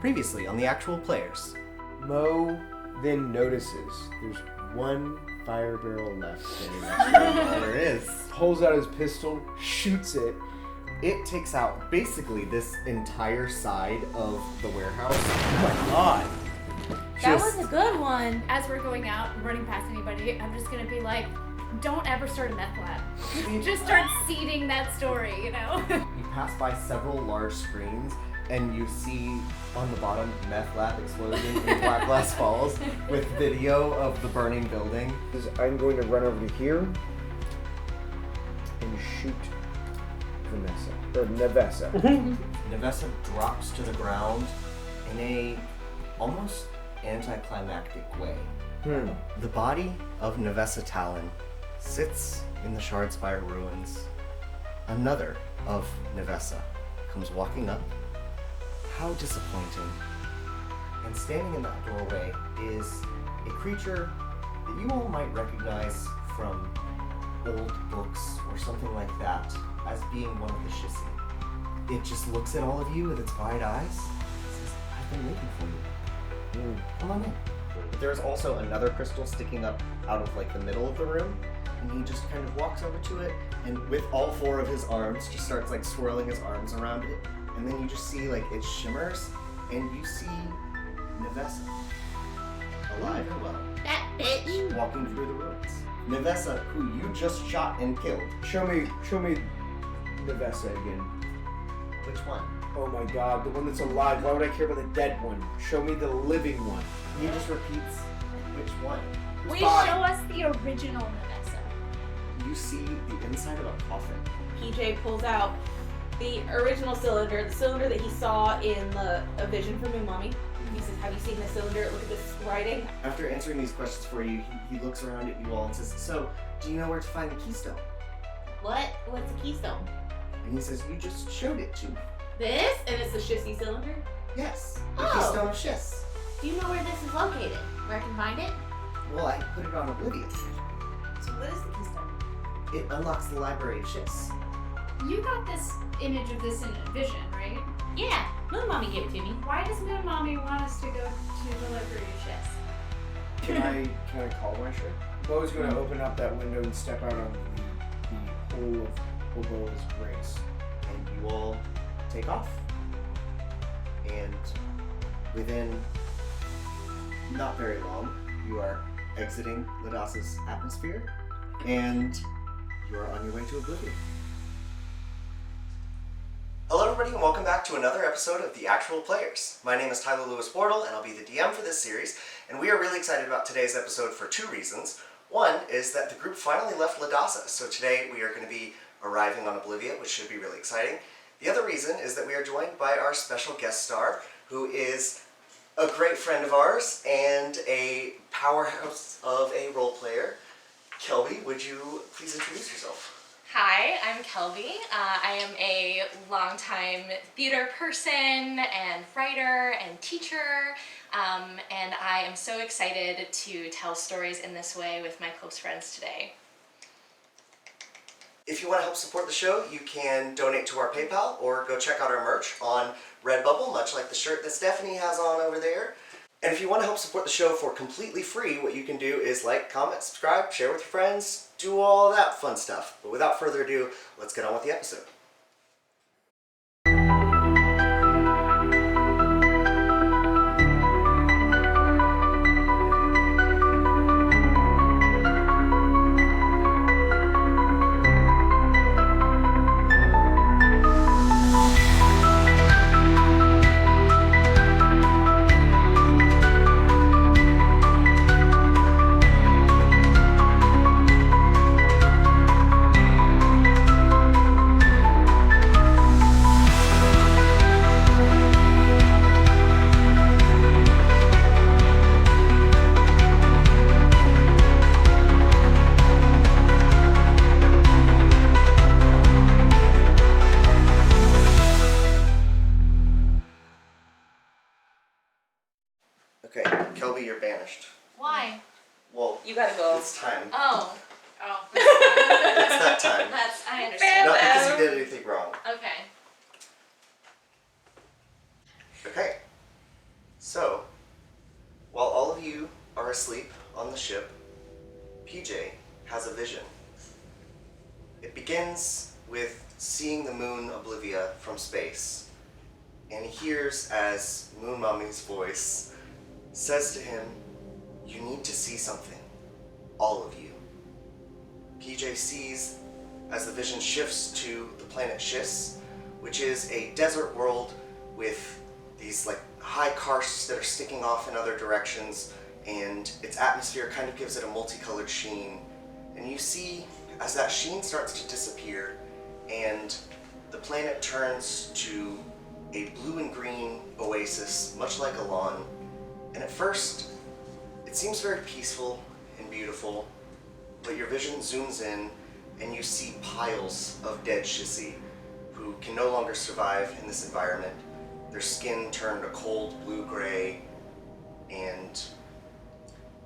Previously on the actual players. Mo then notices there's one fire barrel left standing next to him. There is. Pulls out his pistol, shoots it. It takes out basically this entire side of the warehouse. Oh my god! That was a good one. As we're going out and running past anybody, I'm just gonna be like, don't ever start a meth lab. Just start seeding that story, you know? You pass by several large screens and you see on the bottom meth lab explosion in Black Glass Falls with video of the burning building. I'm going to run over to here and shoot Nevessa. Nevessa drops to the ground in a almost anticlimactic way. The body of Nevessa Talon sits in the Shardspire ruins. Another of Nevessa comes walking up. How disappointing. And standing in that doorway is a creature that you all might recognize from old books or something like that as being one of the Shissi. It just looks at all of you with its wide eyes and says, I've been waiting for you. Come on in. There's also another crystal sticking up out of like the middle of the room, and he just kind of walks over to it and with all four of his arms just starts like swirling his arms around it, and then you just see like it shimmers and you see Nevessa alive and well, That bitch. walking through the ruins. Nevessa, who you just shot and killed. Show me Nevessa again. Which one? Oh my god, the one that's alive. Why would I care about the dead one? Show me the living one. He just repeats which one. Will you Fine. show us the original Nevessa? You see the inside of a coffin. PJ pulls out the original cylinder, the cylinder that he saw in a vision from Umami. He says, have you seen this cylinder? Look at this writing. After answering these questions for you, he looks around at you all and says, so, do you know where to find the keystone? What? What's a keystone? And he says, you just showed it to me. This? And it's the Shissy cylinder? Yes, the Oh. keystone of Shiss. Do you know where this is located? Where I can find it? Well, I put it on Oblivia. So what is the keystone? It unlocks the library of Shiss. You got this image of this in a vision, right? Yeah, Moon Mommy gave it to me. Why does Moon Mommy want us to go to the library of Shiss? Can I call my ship? Bo's going to open up that window and step out on the whole of Bobo's grace. And you all take off. And within not very long, you are exiting Ladas's atmosphere, and you are on your way to Oblivion. Hello everybody and welcome back to another episode of The Actual Players. My name is Tyler Lewis Bortle and I'll be the DM for this series, and we are really excited about today's episode for two reasons. One is that the group finally left Ladasa, so today we are going to be arriving on Oblivia, which should be really exciting. The other reason is that we are joined by our special guest star, who is a great friend of ours and a powerhouse of a role player. Kelby, would you please introduce yourself? Hi, I'm Kelby. I am a longtime theater person and writer and teacher, and I am so excited to tell stories in this way with my close friends today. If you want to help support the show, you can donate to our PayPal or go check out our merch on Redbubble, much like the shirt that Stephanie has on over there. And if you want to help support the show for completely free, what you can do is like, comment, subscribe, share with your friends, do all that fun stuff. But without further ado, let's get on with the episode. Okay, Kelby, you're banished. Why? Well, You gotta go. it's time. Oh. It's that time. I understand. Not because you did anything wrong. Okay. Okay. asleep on the ship, PJ has a vision. It begins with seeing the moon Oblivia from space, and he hears as Moon Mommy's voice says to him, "You need to see something, all of you." PJ sees as the vision shifts to the planet Schiss, which is a desert world with these like high karsts that are sticking off in other directions, and its atmosphere kind of gives it a multicolored sheen. And you see as that sheen starts to disappear and the planet turns to a blue and green oasis, much like a lawn. And at first, it seems very peaceful and beautiful, but your vision zooms in and you see piles of dead Shissi who can no longer survive in this environment. Their skin turned a cold blue-gray, and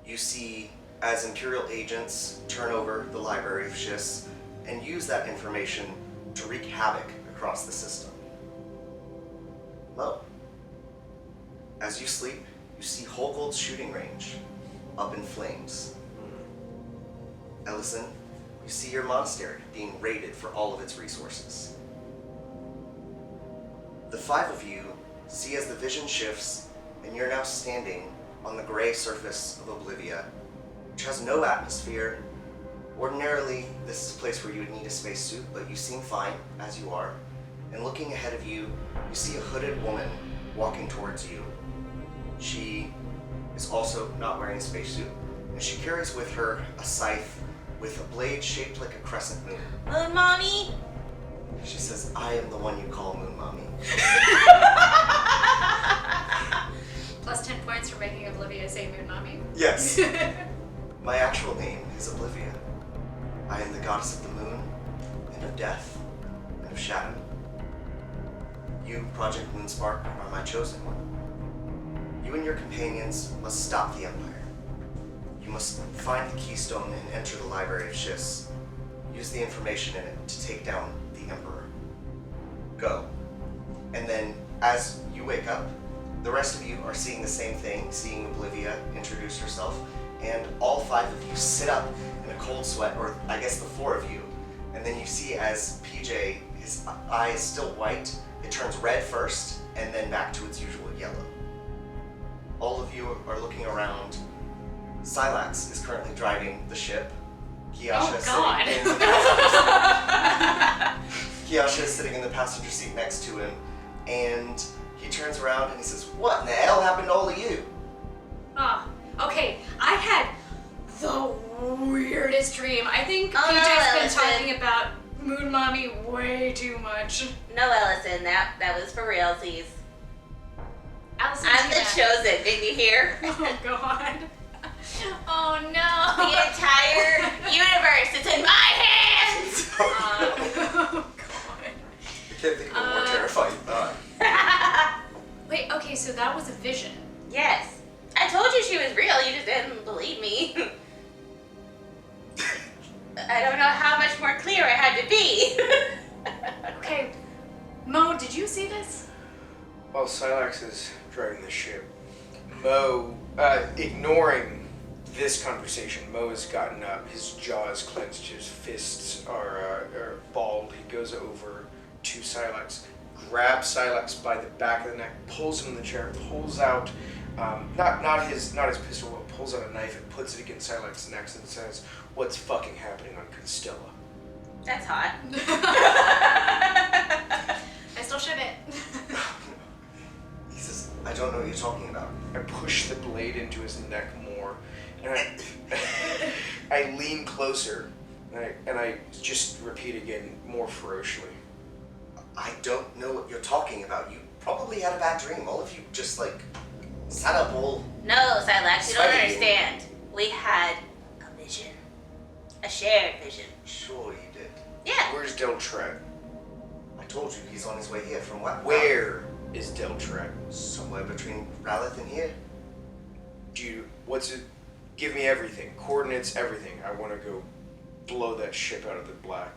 you see as Imperial agents turn over the Library of Schiss and use that information to wreak havoc across the system. Mo, as you sleep, you see Holgold's shooting range up in flames. Ellison, you see your monastery being raided for all of its resources. The five of you see as the vision shifts and you're now standing on the gray surface of Oblivia, which has no atmosphere. Ordinarily, this is a place where you would need a spacesuit, but you seem fine as you are. And looking ahead of you, you see a hooded woman walking towards you. She is also not wearing a spacesuit, and she carries with her a scythe with a blade shaped like a crescent moon. Moon Mommy? She says, "I am the one you call Moon Mommy." Plus 10 points for making Oblivia say Moon Mommy. Yes. My actual name is Oblivia. I am the goddess of the moon, and of death, and of shadow. You, Project Moonspark, are my chosen one. You and your companions must stop the Empire. You must find the keystone and enter the Library of Schiss. Use the information in it to take down the Emperor. Go. And then, as you wake up, the rest of you are seeing the same thing, seeing Oblivia introduce herself, and all five of you sit up in a cold sweat, or I guess the four of you, and then you see as PJ, his eye is still white, it turns red first, and then back to its usual yellow. All of you are looking around. Silax is currently driving the ship. Kiasha is sitting in the passenger seat next to him, and he turns around and he says, "What in the hell happened to all of you?" Okay, I had the weirdest dream. I think Oh, no, PJ's been Ellison. talking about Moon Mommy way too much. No, Ellison, that was for realsies. Allison, I'm the chosen, didn't you hear? Oh god. Oh The no. entire universe is in my hands! Oh god. I can't think of a more terrifying thought. Wait, okay, so that was a vision. Yes. I told you she was real, you just didn't believe me. I don't know how much more clear I had to be. Okay, Mo, did you see this? While Silax is driving the ship, Mo, ignoring this conversation, Mo has gotten up, his jaw is clenched, his fists are balled. He goes over to Silax, grabs Silax by the back of the neck, pulls him in the chair, pulls out, not his pistol, but pulls out a knife and puts it against Silax's neck and says, "What's fucking happening on Constella?" That's hot. I still ship it. He says, "I don't know what you're talking about." I push the blade into his neck more, and I lean closer, and I just repeat again more ferociously. "I don't know what you're talking about. You probably had a bad dream. All of you just like sat up all..." No, Silax, you don't Spiky. understand. We had a vision. A shared vision. Sure you did. Yeah. Where's Deltret? I told you he's on his way here from what? Where is Deltret? Somewhere between Ralith and here. Give me everything. Coordinates, everything. I want to go blow that ship out of the black.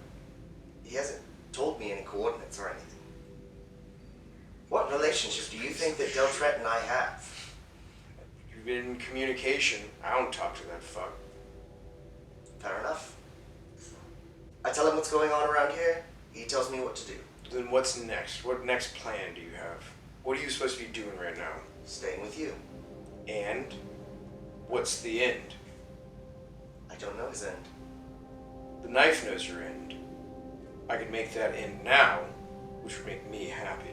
He hasn't told me any coordinates or anything. What relationship do you think that Deltret and I have? You're We've been in communication. I don't talk to that fuck. Fair enough. I tell him what's going on around here. He tells me what to do. Then what's next? What next plan do you have? What are you supposed to be doing right now? Staying with you. And what's the end? I don't know his end. The knife knows your end. I could make that end now, which would make me happy.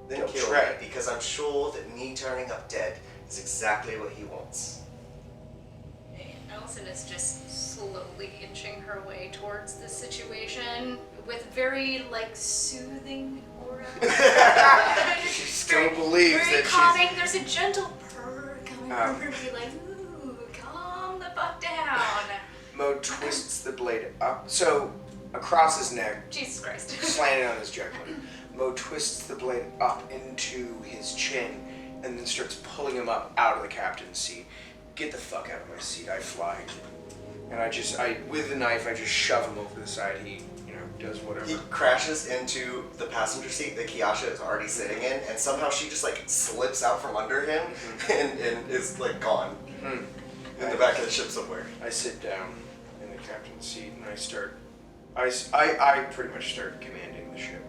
Then Don't kill try me, because I'm sure that me turning up dead is exactly what he wants. Allison is just slowly inching her way towards this situation with very, like, soothing aura. She still believes very that calming. There's a gentle purr coming from her, be like, ooh, calm the fuck down. Mo twists the blade up, so across his neck, Jesus Christ. slanted on his jugular. Mo twists the blade up into his chin and then starts pulling him up out of the captain's seat. Get the fuck out of my seat, I fly. And with the knife, I just shove him over the side. He, does whatever. He crashes into the passenger seat that Kiasha is already sitting in, and somehow she just like slips out from under him and is like gone in the back of the ship somewhere. I sit down in the captain's seat and I pretty much start commanding the ship.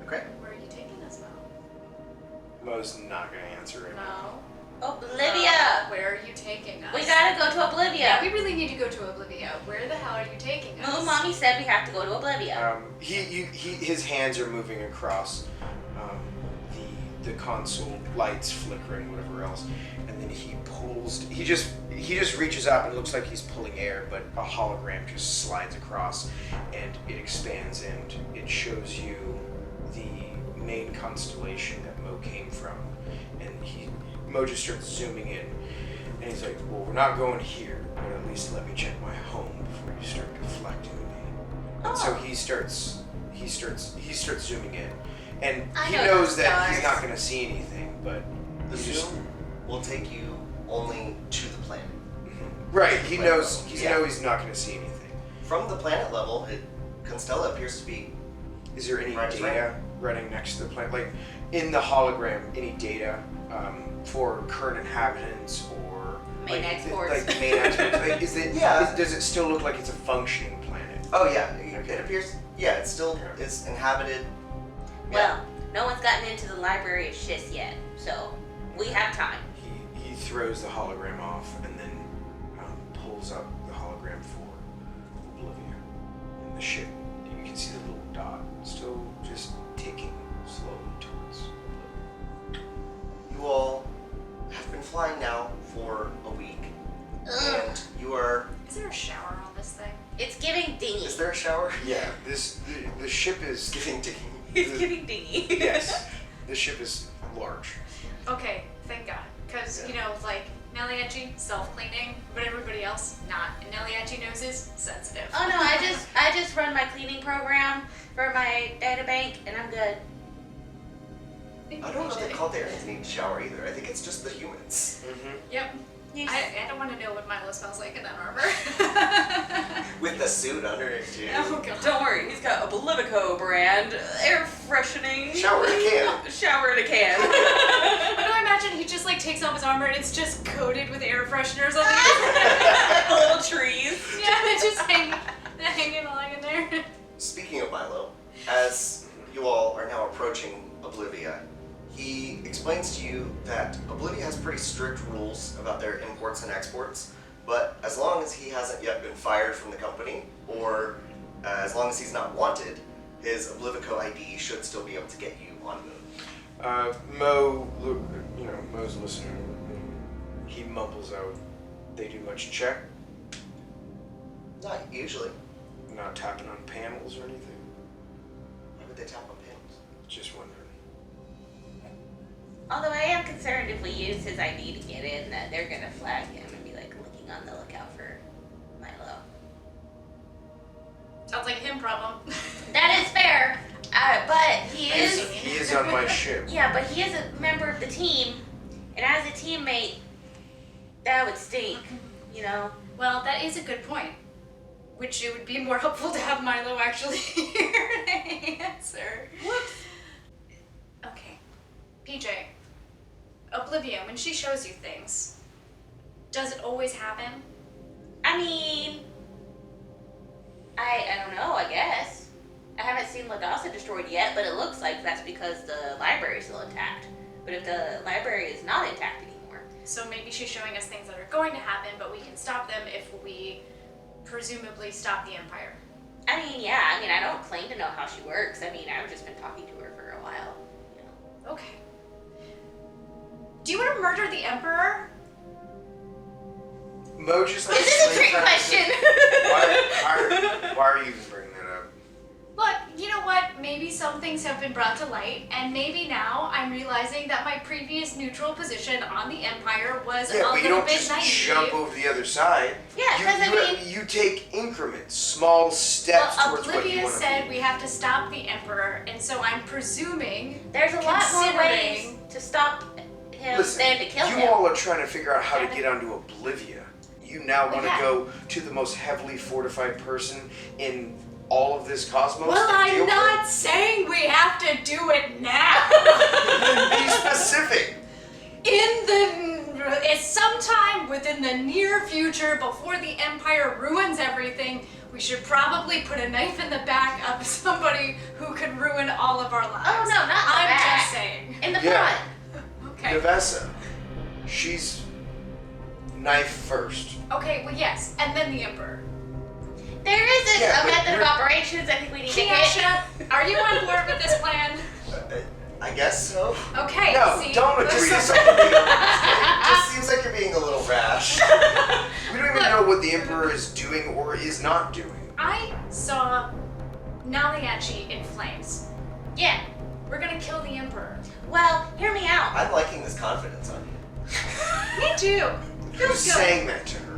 Okay. Where are you taking us, Mo? Mo's not gonna answer right now. No. Oblivia! Where are you taking us? We gotta go to Oblivia. Yeah, we really need to go to Oblivia. Where the hell are you taking us? Moon Mommy said we have to go to Oblivia. His hands are moving across the console, lights flickering, whatever else, and then he just reaches up and it looks like he's pulling air, but a hologram just slides across and it expands and it shows you the main constellation that Mo came from, and Mo just starts zooming in, and he's like, well, we're not going here, but at least let me check my home before you start deflecting me. And so he starts zooming in, and I he know knows those that he's stars. not going to see anything, but The he just, zoom will take you only to the planet. right, he knows Yeah. he's not going to see anything. From the planet level, Constella appears to be Is there any Right, data running next to the planet, like in the hologram, any data for current inhabitants or Main exports. Like main exports. Like, does it still look like it's a functioning planet? Oh yeah, Okay. it appears. Yeah, it still Okay. is inhabited. Well, no one's gotten into the library of shits yet, so we have time. He throws the hologram off and then pulls up the hologram for Oblivia and the ship. You can see the little dot still just ticking slowly towards Oblivia. You all have been flying now for a week, and you are. Is there a shower on this thing? It's giving dingy. Is there a shower? Yeah, the ship is Giving digging. It's giving dingy. yes, the ship is large. Okay, thank God. Because, like, Neliachi, self-cleaning, but everybody else, not. And Neliachi noses, sensitive. Oh no, I just run my cleaning program for my data bank and I'm good. I don't know if they call the aliens need to shower either. I think it's just the humans. Yep. I don't want to know what Milo smells like in that armor. With the suit under it too. Oh, God. Don't worry, he's got a Oblivico brand, air freshening. Shower in a can. Shower in a can. But no, I imagine he just, like, takes off his armor and it's just coated with air fresheners on the inside. The little trees. Yeah, it's just hanging along in there. Speaking of Milo, as you all are now approaching Oblivia, he explains to you that Oblivia has pretty strict rules about their imports and exports, but as long as he hasn't yet been fired from the company, or as long as he's not wanted, his Oblivico ID should still be able to get you on Moon. Mo's listening. He mumbles out, they do much check, Not usually. not tapping on panels or anything. Why would they tap on panels? Just wondering. Although I am concerned if we use his ID to get in that they're gonna flag him and be like looking on the lookout for Milo. Sounds like a him problem. That is fair, but he is. He is on my ship. Yeah, but he is a member of the team, and as a teammate, that would stink, you know? Well, that is a good point. Which it would be more helpful to have Milo actually hear the answer. Whoops. Okay. PJ. Oblivia, when she shows you things, Does it always happen? I mean, I don't know, I guess. I haven't seen Ladassa destroyed yet, but it looks like that's because the library is still intact. But if the library is not intact anymore. So maybe she's showing us things that are going to happen, but we can stop them if we presumably stop the Empire. I mean, yeah, I don't claim to know how she works. I've just been talking to her for a while. You know. Okay. Do you want to murder the Emperor? Mo just This is a trick question. Why are you even bringing that up? Look, you know what? Maybe some things have been brought to light, and maybe now I'm realizing that my previous neutral position on the Empire was a Yeah, but you little don't bit just naive. jump over the other side. Yeah, because you take increments, small steps Well, towards what you Oblivia want to said be. we have to stop the Emperor, and so I'm presuming there's a lot more ways Considering- to stop him Listen, than to kill you him. all are trying to figure out how to get onto Oblivia. You now want to Okay. go to the most heavily fortified person in all of this cosmos? Well, and deal I'm not saying we have to do it now. Be specific. It's sometime within the near future, before the Empire ruins everything, we should probably put a knife in the back of somebody who could ruin all of our lives. Oh, no, not in the I'm back. just saying. In the Yeah. front. Okay. Navessa, she's knife first. Okay, well, yes, and then the Emperor. There isn't Yeah, a but method of you're- operations. I think we need to Kiasha, are you on board with this plan? I guess so. Okay, No, see, don't It agree just to seems like something. you're being, it just seems like you're being a little rash. We don't even know what the Emperor is doing or is not doing. I saw Naliachi in flames. Yeah. We're gonna kill the Emperor. Well, hear me out. I'm liking this confidence on you. Me too. Who's Feels good. saying that to her?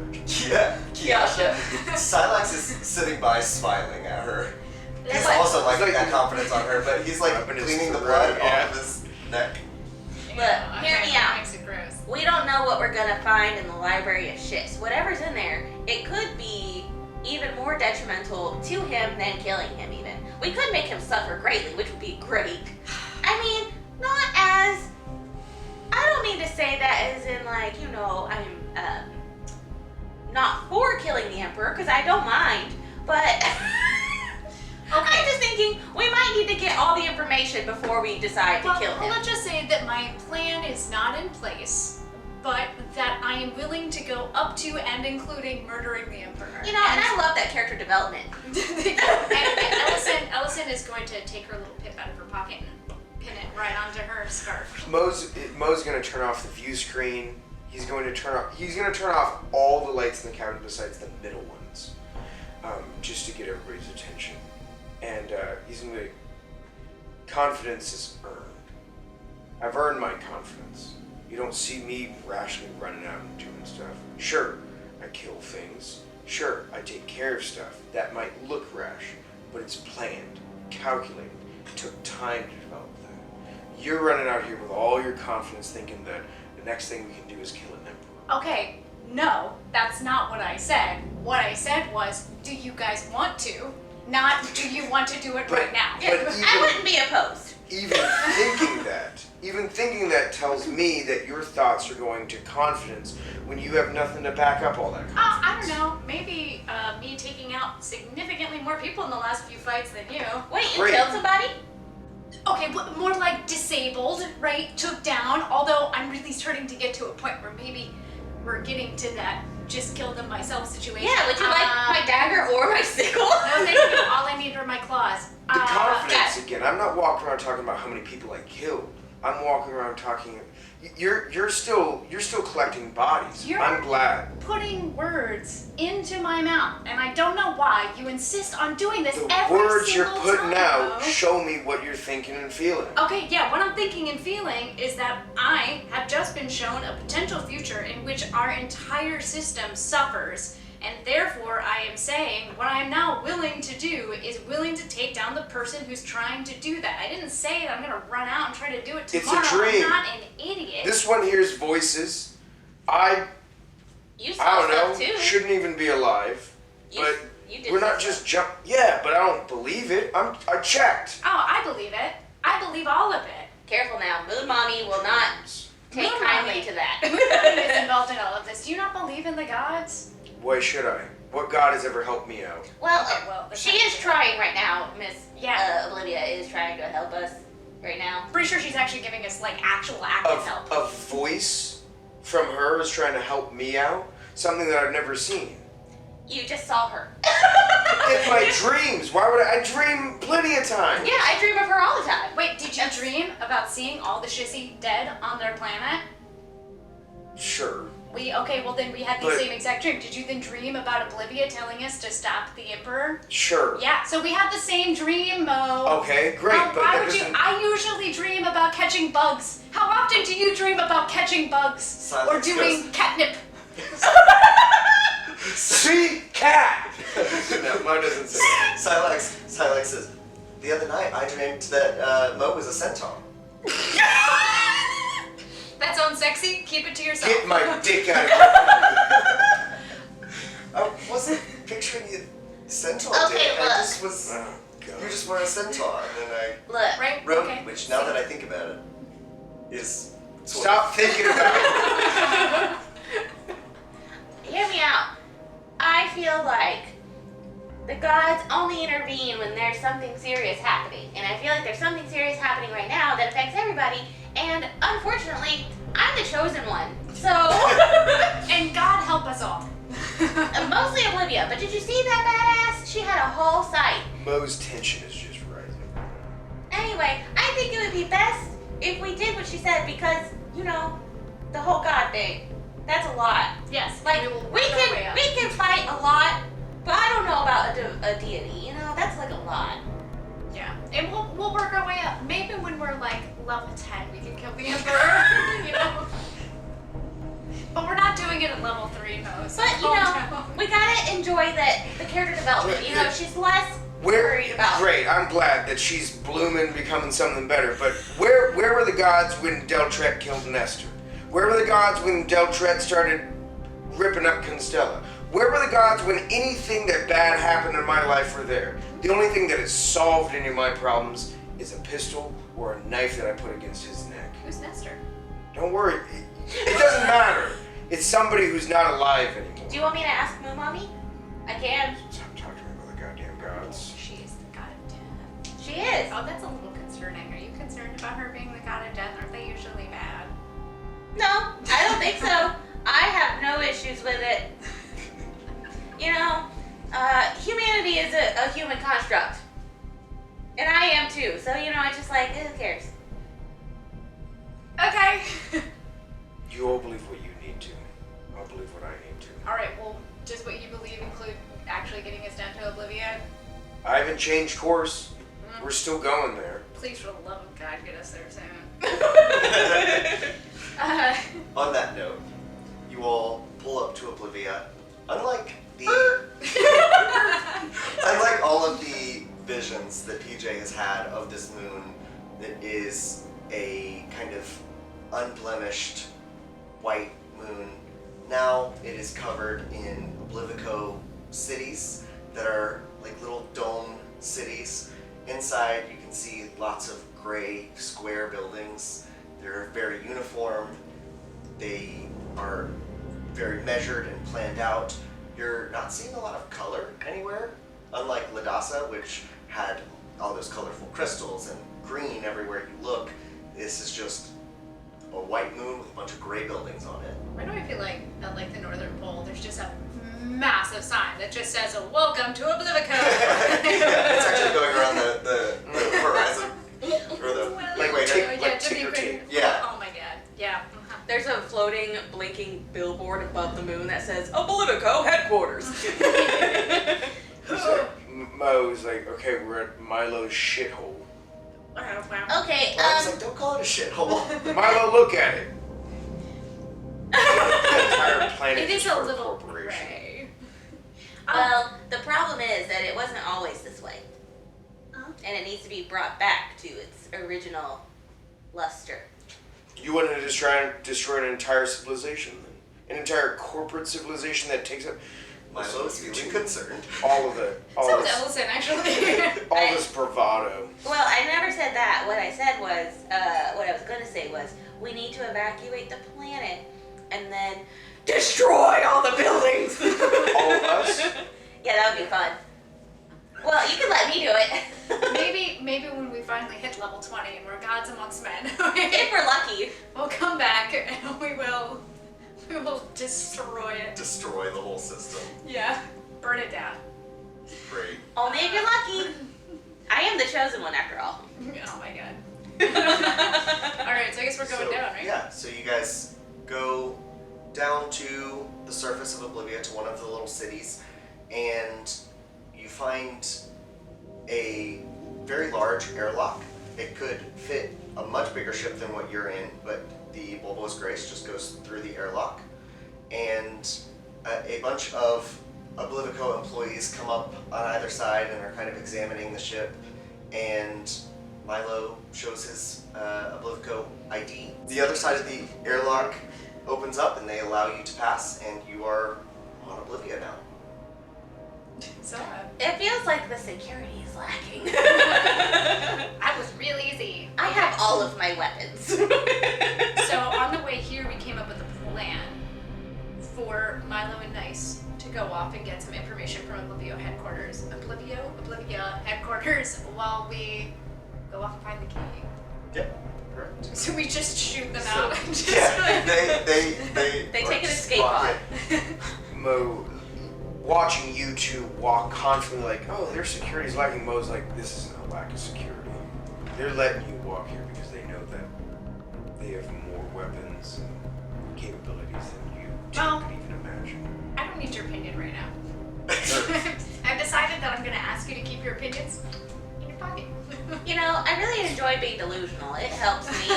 Yeah, Kiasha. Silax is sitting by smiling at her. He's But- also liking that confidence on her, but he's like Rubbing his cleaning the throat, blood yeah. off of his neck. Look, hear me out. Makes it gross. We don't know what we're gonna find in the library of shit. So whatever's in there, it could be even more detrimental to him than killing him even. We could make him suffer greatly, which would be great. I mean, not as... I don't mean to say that as in like, I'm not for killing the Emperor, because I don't mind, but... I'm just thinking we might need to get all the information before we decide to kill him. Let's just say that my plan is not in place, but that I am willing to go up to and including murdering the Emperor. And I love that character development. and Ellison is going to take her little pip out of her pocket and pin it right onto her scarf. Mo's gonna turn off the view screen. He's gonna turn off all the lights in the cabin besides the middle ones, just to get everybody's attention. And he's gonna be, confidence is earned. I've earned my confidence. You don't see me rashly running out and doing stuff. Sure, I kill things. Sure, I take care of stuff. That might look rash, but it's planned, calculated. It took time to develop that. You're running out here with all your confidence thinking that the next thing we can do is kill an emperor. Okay, no, that's not what I said. What I said was, do you guys want to? Not, do you want to do it right now? But I wouldn't be opposed. Even thinking that tells me that your thoughts are going to confidence when you have nothing to back up all that confidence. I don't know. Maybe me taking out significantly more people in the last few fights than you. Wait, you Great. killed somebody? Okay, but more like disabled, right? Took down. Although I'm really starting to get to a point where maybe we're getting to that just kill them myself situation. Yeah, would you like my dagger or my sickle? No, thank you. All I need are my claws. The confidence again. I'm not walking around talking about how many people I killed. I'm walking around talking. You're still collecting bodies. You're- I'm glad. Putting words into my mouth, and I don't know why you insist on doing this The every words you're single putting time. out Mo. show me what you're thinking and feeling. Okay, yeah, what I'm thinking and feeling is that I have just been shown a potential future in which our entire system suffers, and therefore I am saying what I am now willing to do is willing to take down the person who's trying to do that. I didn't say that I'm gonna run out and try to do it It's a tomorrow. dream. I'm not an idiot. This one hears voices. I You saw don't stuff know. too. Shouldn't even be alive. You- But you did we're not see just stuff. jump. Yeah, but I don't believe it. I checked. Oh, I believe it. I believe all of it. Careful now, Moon Mommy will not take Moon kindly Mommy. to that. Moon Mommy is involved in all of this. Do you not believe in the gods? Why should I? What god has ever helped me out? Well, Okay, well, that's she not is true. trying right now, Miss Yeah. Oblivia is trying to help us right now. Pretty sure she's actually giving us like actual active help. A voice from her is trying to help me out? Something that I've never seen. You just saw her. In my dreams. Why would I dream plenty of times? Yeah, I dream of her all the time. Wait, did you dream about seeing all the Shissy dead on their planet? Sure. Okay, well then we had the But- same exact dream. Did you then dream about Oblivia telling us to stop the Emperor? Sure. Yeah, so we had the same dream, Mo. Okay, great, but why that would you? doesn't... I usually dream about catching bugs. How often do you dream about catching bugs? Silence Or doing catnip? See? Cat! No, mine doesn't say that. Silex says, the other night I dreamed that Mo was a centaur. That sounds sexy. Keep it to yourself. Get my dick out of here. I wasn't picturing you centaur, Okay, Dick. I look. just was. Oh, God. You just were a centaur, and then Look. Right? I wrote, Okay. which now that I think about it, is sort Stop thinking about it. Hear me out. I feel like the gods only intervene when there's something serious happening. And I feel like there's something serious happening right now that affects everybody. And unfortunately, I'm the chosen one. So, And God help us all. mostly Oblivia. But did you see that badass? She had a whole site. Mo's tension is just rising. Anyway, I think it would be best if we did what she said because, you know, the whole god thing. That's a lot. Yes. Like, we will we work our way up. can fight a lot, but I don't know about a deity, you know? That's like a lot. Yeah. And we'll work our way up. Maybe when we're like level 10, we can kill the Emperor. You know? But we're not doing it at level 3, Mo. So But, you know, we gotta enjoy the character development. You know, she's less worried about Great, I'm glad that she's blooming, becoming something better, but where were the gods when Deltret killed Nestor? Where were the gods when Deltret started ripping up Constella? Where were the gods when anything that bad happened in my life were there? The only thing that has solved any of my problems is a pistol or a knife that I put against his neck. Who's Nestor? Don't worry, it doesn't matter. It's somebody who's not alive anymore. Do you want me to ask Moo Mommy? I can. Stop talking to me about the goddamn gods. She is the god of death. She is. Oh, that's a little concerning. Are you concerned about her being the god of death? Aren't they usually bad? No, I don't think so. I have no issues with it. You know, humanity is a human construct. And I am too, so you know, I just like, who cares? Okay. You all believe what you need to. I'll believe what I need to. Alright, well, does what you believe include actually getting us down to Oblivia? I haven't changed course. We're still going there. Please, for the love of God, get us there soon. On that note, you all pull up to Oblivia. Unlike all of the visions that PJ has had of this moon, that is a kind of unblemished white moon. Now it is covered in Oblivico cities that are like little dome cities. Inside you can see lots of gray square buildings. They're very uniform. They are very measured and planned out. You're not seeing a lot of color anywhere, unlike Ladasa, which had all those colorful crystals and green everywhere you look. This is just a white moon with a bunch of gray buildings on it. Why do I feel like at like the Northern Pole, there's just a massive sign that just says, "Welcome to Oblivico." Yeah, it's actually going around the horizon. Or the ticker tape. Yeah. Oh my god. Yeah. There's a floating, blinking billboard above the moon that says, Oblivico headquarters. Mo's like, okay, we're at Milo's shithole. Wow. Okay, I was like, don't call it a shithole. Milo, look at it. The entire planet It is for a little corporation. gray. well, the problem is that it wasn't always this way. And it needs to be brought back to its original luster. You wanted to destroy an entire civilization, then? An entire corporate civilization that takes up Milo is feeling concerned. all of the, So was Ellison, actually. all this bravado. Well, I never said that. What I said was, what I was going to say was, we need to evacuate the planet and then destroy all the That would be fun. Well, you can let me do it. Maybe when we finally hit level 20 and we're gods amongst men, If we're lucky. we'll come back and we will destroy it. Destroy the whole system. Yeah, burn it down. Great. Only if you're lucky. I am the chosen one after all. Oh my god. Alright, so I guess we're going down, right? Yeah, so you guys go down to the surface of Oblivia, to one of the little cities, and you find a very large airlock. It could fit a much bigger ship than what you're in, but the Bulbous Grace just goes through the airlock. And a bunch of Oblivico employees come up on either side and are kind of examining the ship, and Milo shows his Oblivico ID. The other side of the airlock opens up and they allow you to pass, and you are on Oblivia now. So, It feels like the security is lacking. that was real easy. I have all of my weapons. So on the way here, we came up with a plan for Milo and Nice to go off and get some information from Oblivia headquarters. Oblivia headquarters while we go off and find the key. Yep, correct. So we just shoot them So, out. And just yeah, they They take an just escape walk pod. in. Mo, watching you two walk confidently like, oh, their security's lacking. Mo's like, this isn't a lack of security. They're letting you walk here because they know that they have more weapons and capabilities than you two Well, could even imagine. I don't need your opinion right now. I've decided that I'm going to ask you to keep your opinions in your pocket. You know, I really enjoy being delusional. It helps me.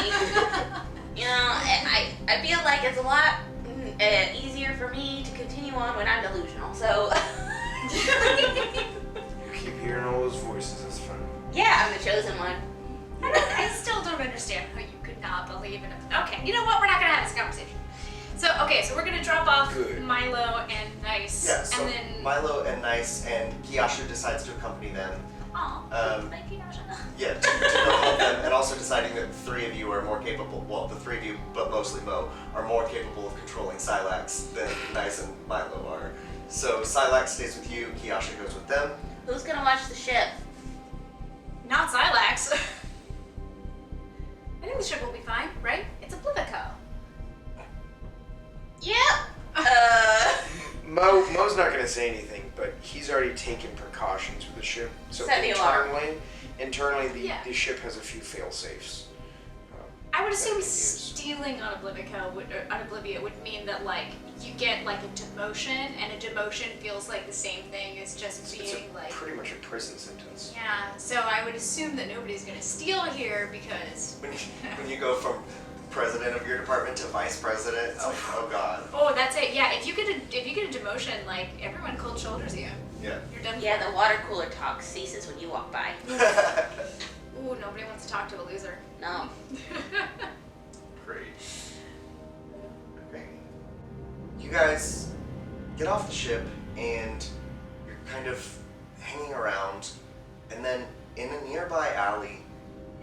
You know, I feel like it's a lot easier for me to continue on when I'm delusional. So, You keep hearing all those voices. That's fun. yeah, I'm the chosen one. I still don't understand how you could not believe in it. Okay, you know what? We're not going to have this conversation. So we're going to drop off Good. Milo and Nice. Yeah, so and then... Milo and Nice and Kiyasha decides to accompany them. Aw, thank you, Nasha. Yeah, to go help them, and also deciding that the three of you are more capable, well, the three of you, but mostly Mo, are more capable of controlling Silax than Nice and Milo are. So Silax stays with you, Kiyasha goes with them. Who's gonna watch the ship? Not Silax. I think the ship will be fine, right? It's Oblivico. Yep. Mo's not gonna say anything, but he's already taken precautions with the ship. So Set the alarm. internally, Yeah. the ship has a few fail safes. I would assume That we use. stealing on Oblivia would mean that like you get like a demotion, and a demotion feels like the same thing as just It's being like. pretty much a prison sentence. Yeah, so I would assume that nobody's gonna steal here because. When you go from president of your department to vice president, it's like, oh god. Oh, that's it. Yeah, if you get a demotion, like everyone cold shoulders you. Yeah. You're done. Yeah, the water cooler talk ceases when you walk by. Ooh, nobody wants to talk to a loser. No. Great. Okay. You guys get off the ship and you're kind of hanging around, and then in a nearby alley,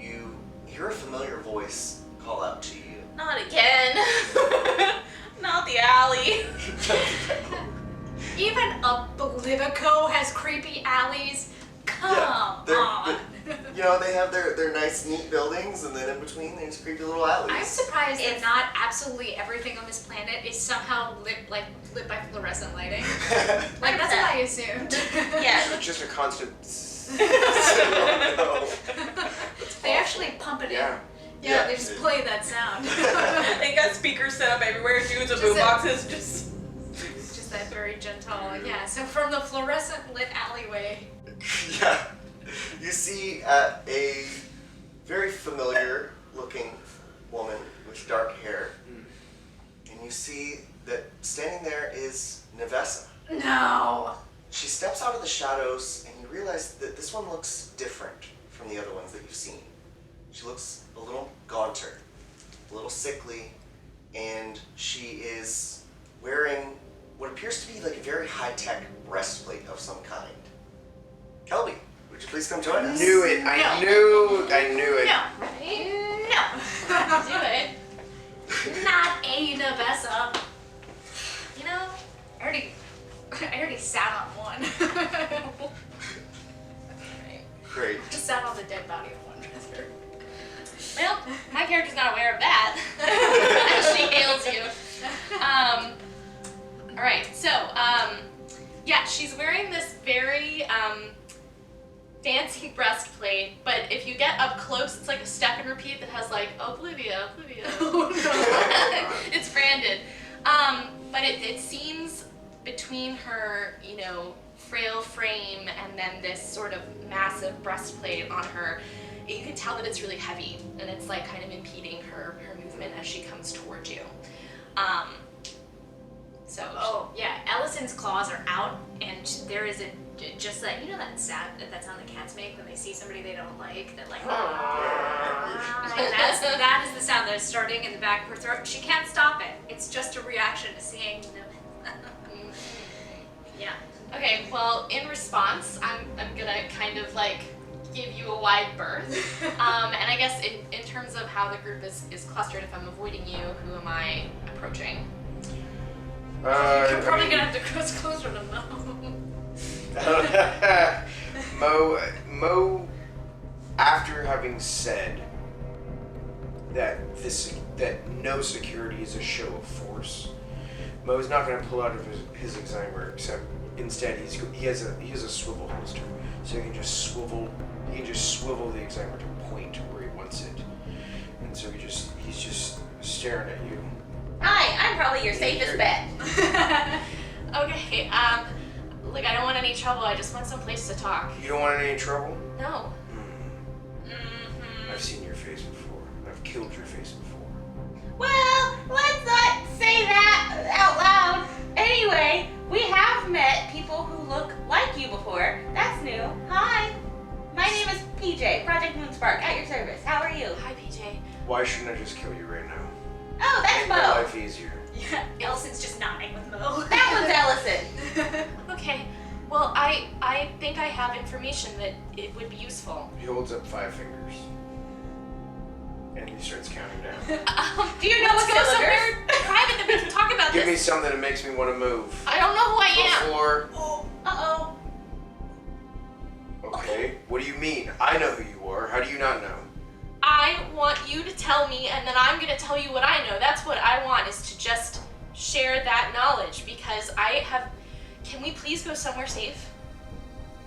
you hear a familiar voice call out to you. Not again. Not the alley. Even Oblivico has creepy alleys. Come on. You know, they have their nice, neat buildings, and then in between there's creepy little alleys. I'm surprised that not absolutely everything on this planet is somehow lit by fluorescent lighting. Like that's what I assumed. Yeah. It's just a constant. No. They actually pump it Yeah. in. Yeah, Yeah. they just play that sound. They got speakers set up everywhere, dudes with Just a- boomboxes, just. It's just that very gentle. Yeah. So from the fluorescent lit alleyway. Yeah. You see a very familiar looking woman with dark hair. And you see that standing there is Nevessa. No. She steps out of the shadows, and you realize that this one looks different from the other ones that you've seen. She looks a little gaunter, a little sickly, and she is wearing what appears to be like a very high-tech breastplate of some kind. Kelby, would you please come join us? Knew it. I knew it. No. No. Do it. Not a Nevessa. You know, I already sat on one. sat on the dead body of one brother. Well, my character's not aware of that. She hails you. All right, so yeah, she's wearing this very fancy breastplate, but if you get up close, it's like a step and repeat that has like Oblivia. Oh no. It's branded. But it seems between her, frail frame and then this sort of massive breastplate on her, you can tell that it's really heavy and it's like kind of impeding her movement as she comes towards you. Oh yeah, Ellison's claws are out, and there is just that that sound that sound that cats make when they see somebody they don't like. That like, that is the sound that is starting in the back of her throat. She can't stop it. It's just a reaction to seeing them. Yeah. Okay, well, in response, I'm gonna kind of like give you a wide berth. And I guess in terms of how the group is clustered, if I'm avoiding you, who am I approaching? You're probably gonna have to cross closer to Mo. Mo, after having said that no security is a show of force, Mo's not going to pull out of his Excimer, except instead he has a swivel holster, so he can just swivel the Excimer to a point where he wants it, and so he's just staring at you. Hi, I'm probably your safest bet. Okay, look, I don't want any trouble. I just want some place to talk. You don't want any trouble? No. I've seen your face before. I've killed your face before. Well, let's not say that out loud. Anyway, we have met people who look like you before. That's new. Hi. My name is PJ, Project Moonspark, at your service. How are you? Hi, PJ. Why shouldn't I just kill you right now? Oh, that's Make my Mo. life easier. Yeah, Ellison's just nodding with Mo. That one's Ellison. Okay. Well, I think I have information that it would be useful. He holds up 5 fingers. And he starts counting down. Do you know Let's what's go somewhere private that we can talk about Give me this. something that makes me want to move. I don't know who I am. Before. Uh-oh. Okay. What do you mean? I know who you are. How do you not know? I want you to tell me, and then I'm going to tell you what I know. That's what I want, is to just share that knowledge, because I have... Can we please go somewhere safe?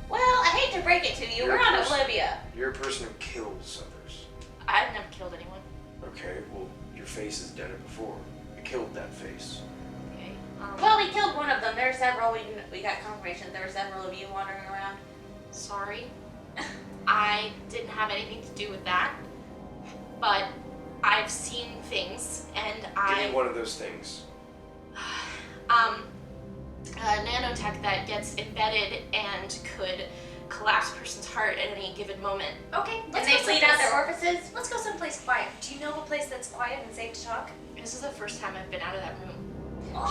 Well, I hate to break it to you. You're We're a on person. Oblivia. You're a person who kills others. I've never killed anyone. Okay, well, your face has done it before. You killed that face. Okay. Well, we killed one of them. There are several. We got confirmation that there were several of you wandering around. Sorry. I didn't have anything to do with that. But I've seen things, and Give me one of those things. Nanotech that gets embedded and could collapse a person's heart at any given moment. Okay, And let's they go bleed out someplace. their orifices? Let's go someplace quiet. Do you know a place that's quiet and safe to talk? This is the first time I've been out of that room.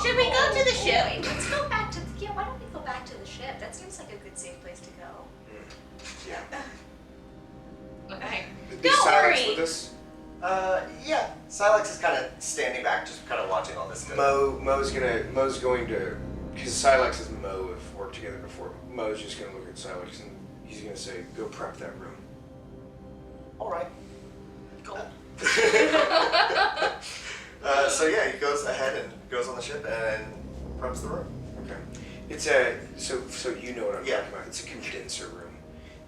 Should we go to the ship? Wait, let's go back to why don't we go back to the ship? That seems like a good safe place to go. Yeah. Okay. Is Don't Silex worry. with us? Yeah. Silex is kind of standing back, just kind of watching all this go. Mo's going to, because Silex and Mo have worked together before. Mo's just going to look at Silex and he's going to say, "Go prep that room." All right. Go. So yeah, he goes ahead and goes on the ship and preps the room. Okay. It's a so you know what I'm Yeah. talking about. It's a condenser room,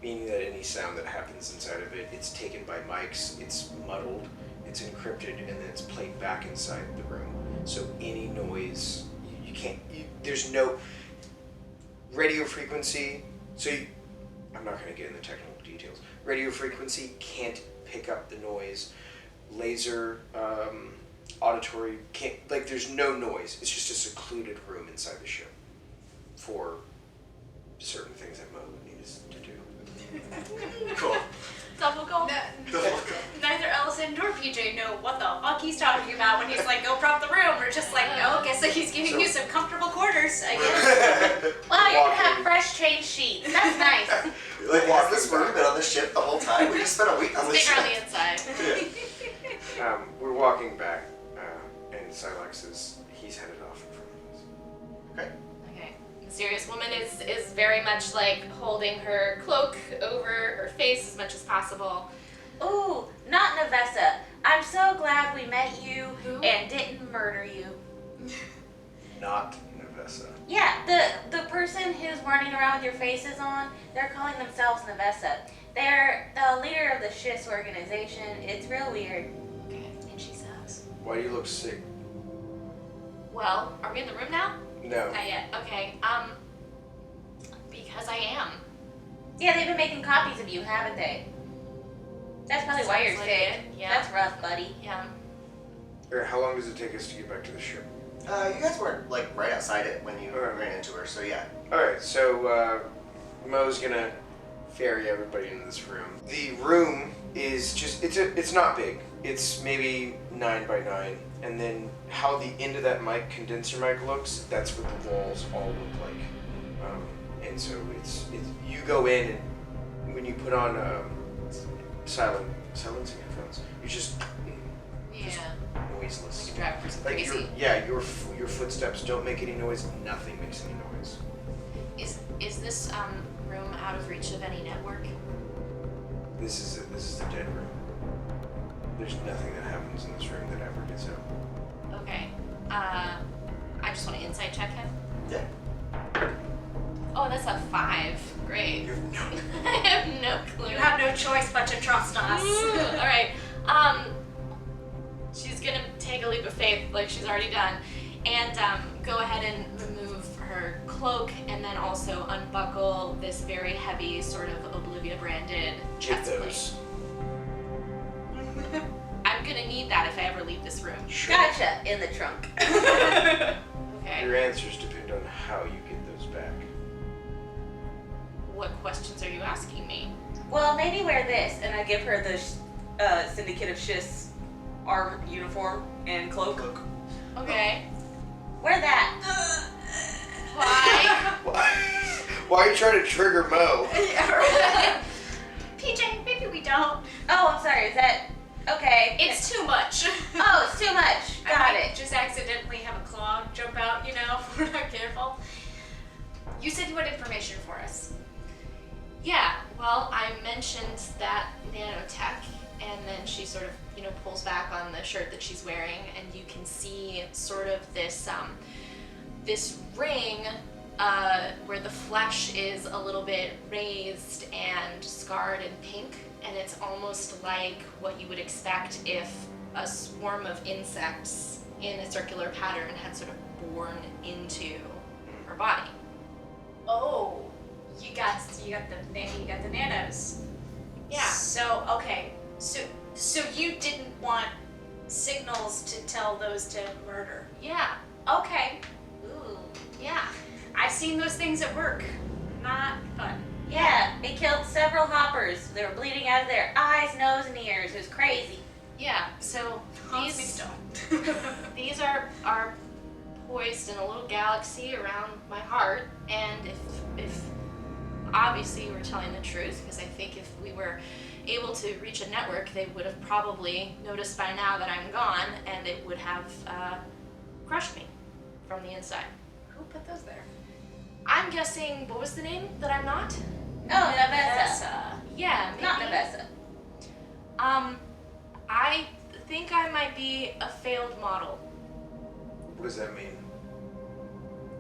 meaning that any sound that happens inside of it, it's taken by mics, it's muddled, it's encrypted, and then it's played back inside the room. So any noise, you can't. There's no radio frequency. I'm not going to get into technical details. Radio frequency can't pick up the noise. Laser, auditory can't. Like, there's no noise. It's just a secluded room inside the ship for certain things that Mo would need us to do. Cool. Double goal. Neither Ellison nor PJ know what the fuck he's talking about when he's like, go prop the room. We're just like, no, guess like he's giving you some comfortable quarters, I guess. Wow, you can have fresh changed sheets. That's nice. Like, has this room been on the ship the whole time? We just spent a week on the Bigger ship. on the inside. We're walking back, and Silex he's headed off in front of us. Okay. Okay. The mysterious woman is is very much like holding her cloak over her face as much as possible. Ooh, not Nevessa. I'm so glad we met you Who? and didn't murder you. Not Nevessa. Yeah, the person who's running around with your faces on, they're calling themselves Nevessa. They're the leader of the Schiss organization. It's real weird. Okay, and she sucks. Why do you look sick? Well, are we in the room now? No. Not yet. Okay. Because I am. Yeah, they've been making copies of you, haven't they? That's probably why you're Sounds like sick. it, yeah. That's rough, buddy. Yeah. Or how long does it take us to get back to the ship? You guys weren't like right outside it when you Alright. ran into her, so yeah. Alright, so Mo's gonna ferry everybody into this room. The room is just, it's not big. It's maybe 9 by 9. And then how the end of that mic, condenser mic looks, that's what the walls all look like. And so it's you go in and when you put on silencing headphones, you're just Yeah. noiseless. Like a drive person Like crazy. your footsteps don't make any noise. Nothing makes any noise. Is this room out of reach of any network? This is the dead room. There's nothing that happens in this room that ever gets out. Okay. I just want to insight check him. Yeah. Oh, that's a 5. Great. You have no. I have no clue. You have no choice but to trust us. All right. She's gonna take a leap of faith, like she's already done, and go ahead and remove her cloak, and then also unbuckle this very heavy, sort of Oblivia branded Get chest plate. those. I'm gonna need that if I ever leave this room. Sure. Gotcha, in the trunk. Okay. Your answers depend on how you get those back. What questions are you asking me? Well, maybe wear this, and I give her the Syndicate of Schiss arm uniform and cloak. Okay. Wear that. Why? Why are you trying to trigger Mo? PJ, maybe we don't. Oh, I'm sorry. Is that okay? It's too much. Oh, it's too much. Got I might it. just accidentally have a claw jump out, if we're not careful. You said you had information for us. Yeah, well, I mentioned that nanotech, and then she sort of, pulls back on the shirt that she's wearing, and you can see sort of this, this ring, where the flesh is a little bit raised and scarred and pink, and it's almost like what you would expect if a swarm of insects in a circular pattern had sort of born into her body. Oh, you got the nanos. Yeah. So okay, so you didn't want signals to tell those to murder. Yeah. Okay, Ooh. Yeah. I've seen those things at work. Not fun. Yeah, it killed several hoppers. They were bleeding out of their eyes, nose, and ears. It was crazy. Yeah. So Haunts me these still. these are poised in a little galaxy around my heart, and if obviously you were telling the truth, because I think if we were able to reach a network, they would have probably noticed by now that I'm gone, and it would have crushed me from the inside. Who put those there? I'm guessing, what was the name that I'm not? Oh, Nevessa. Yeah, maybe. Not Nevessa. I think I might be a failed model. What does that mean?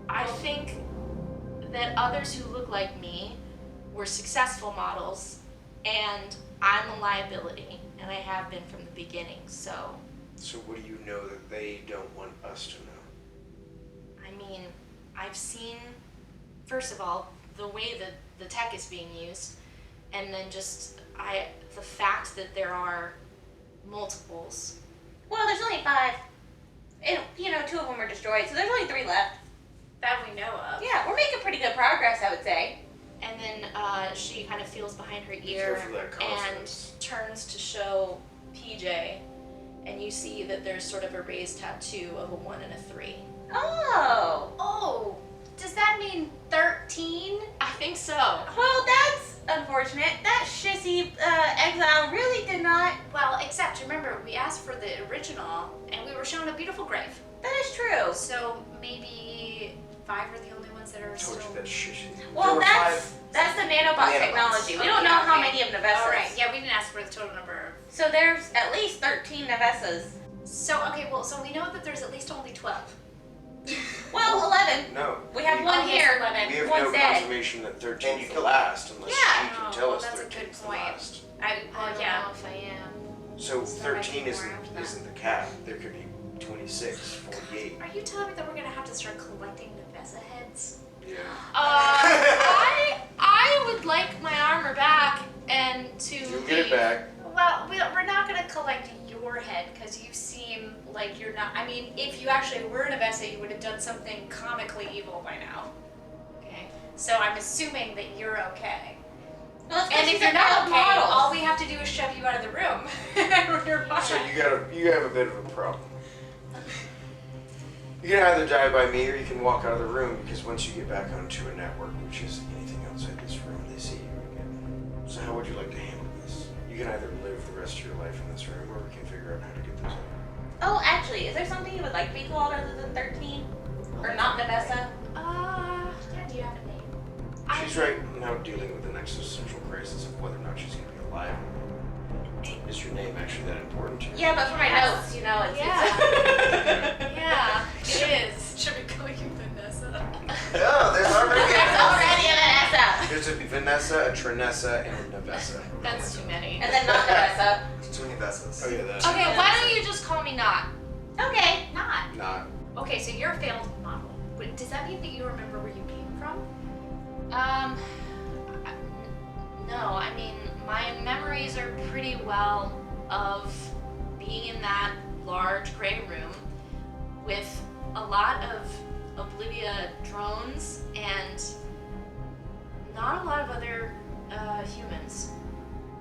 I think that others who look like me were successful models, and I'm a liability, and I have been from the beginning, so, So what do you know that they don't want us to know? I mean, I've seen, first of all, the way that the tech is being used, and then just, the fact that there are multiples. Well, there's only 5. And, 2 of them were destroyed, so there's only 3 left. That we know of. Yeah, we're making pretty good progress, I would say. And then she kind of feels behind her ear careful of that consonants. and turns to show PJ, and you see that there's sort of a raised tattoo of a 1 and a 3. Oh. Oh, does that mean 13? I think so. Well, that's unfortunate. That shissy exile really did not. Well, except remember, we asked for the original, and we were shown a beautiful grave. That is true. So maybe 5 are the only ones that are I told still... you that shit. Well, There were that's the nanobot nanobots. technology. We Oh, don't yeah, know how okay. many of Nevesas. Alright, yeah, we didn't ask for the total number. So there's at least 13 Nevesas. So, okay, well, so we know that there's at least only 12. Well, 11. No. We have one Okay, here. so 11. We have One's no dead. confirmation that 13 And you is the killed last unless Yeah. she can Oh, tell well, us that's a 13 good is the point. last. I Well, don't yeah. know if I am. So So I 13 can warrant that. isn't the cap. There could be 26, 48. Are you telling me that we're gonna have to start collecting Nevesa heads? Yeah. I would like my armor back and to You'll get it back. Well, we're not gonna collect your head because you seem like you're not. I mean, if you actually were Nevesa, you would have done something comically evil by now. Okay. So I'm assuming that you're okay. Well, it's And if these you're are not valid okay, models. all we have to do is shove you out of the room. You're fine. So you have a bit of a problem. You can either die by me or you can walk out of the room because once you get back onto a network, which is anything outside this room, they see you again. So how would you like to handle this? You can either live the rest of your life in this room or we can figure out how to get this out. Oh, actually, is there something you would like to be called other than 13? Or not Nevesa? Yeah, do you have a name? She's right now dealing with an existential crisis of whether or not she's going to be alive. Is your name actually that important to you? Yeah, but for my Yes. notes, you know, it's... Yeah, it is. Should we call you Vanessa? Oh, there's already There's already a Nevesa. There's a Vanessa, a Trinessa, and a Nevesa. That's too many. And then not Nevesa. too many vessels. Oh yeah, that's Okay, why don't you just call me Not? Okay. Not. not. Okay, so you're a failed model. But does that mean that you remember where you came from? No, I mean, my memories are pretty well of being in that large gray room with a lot of Oblivia drones and not a lot of other humans.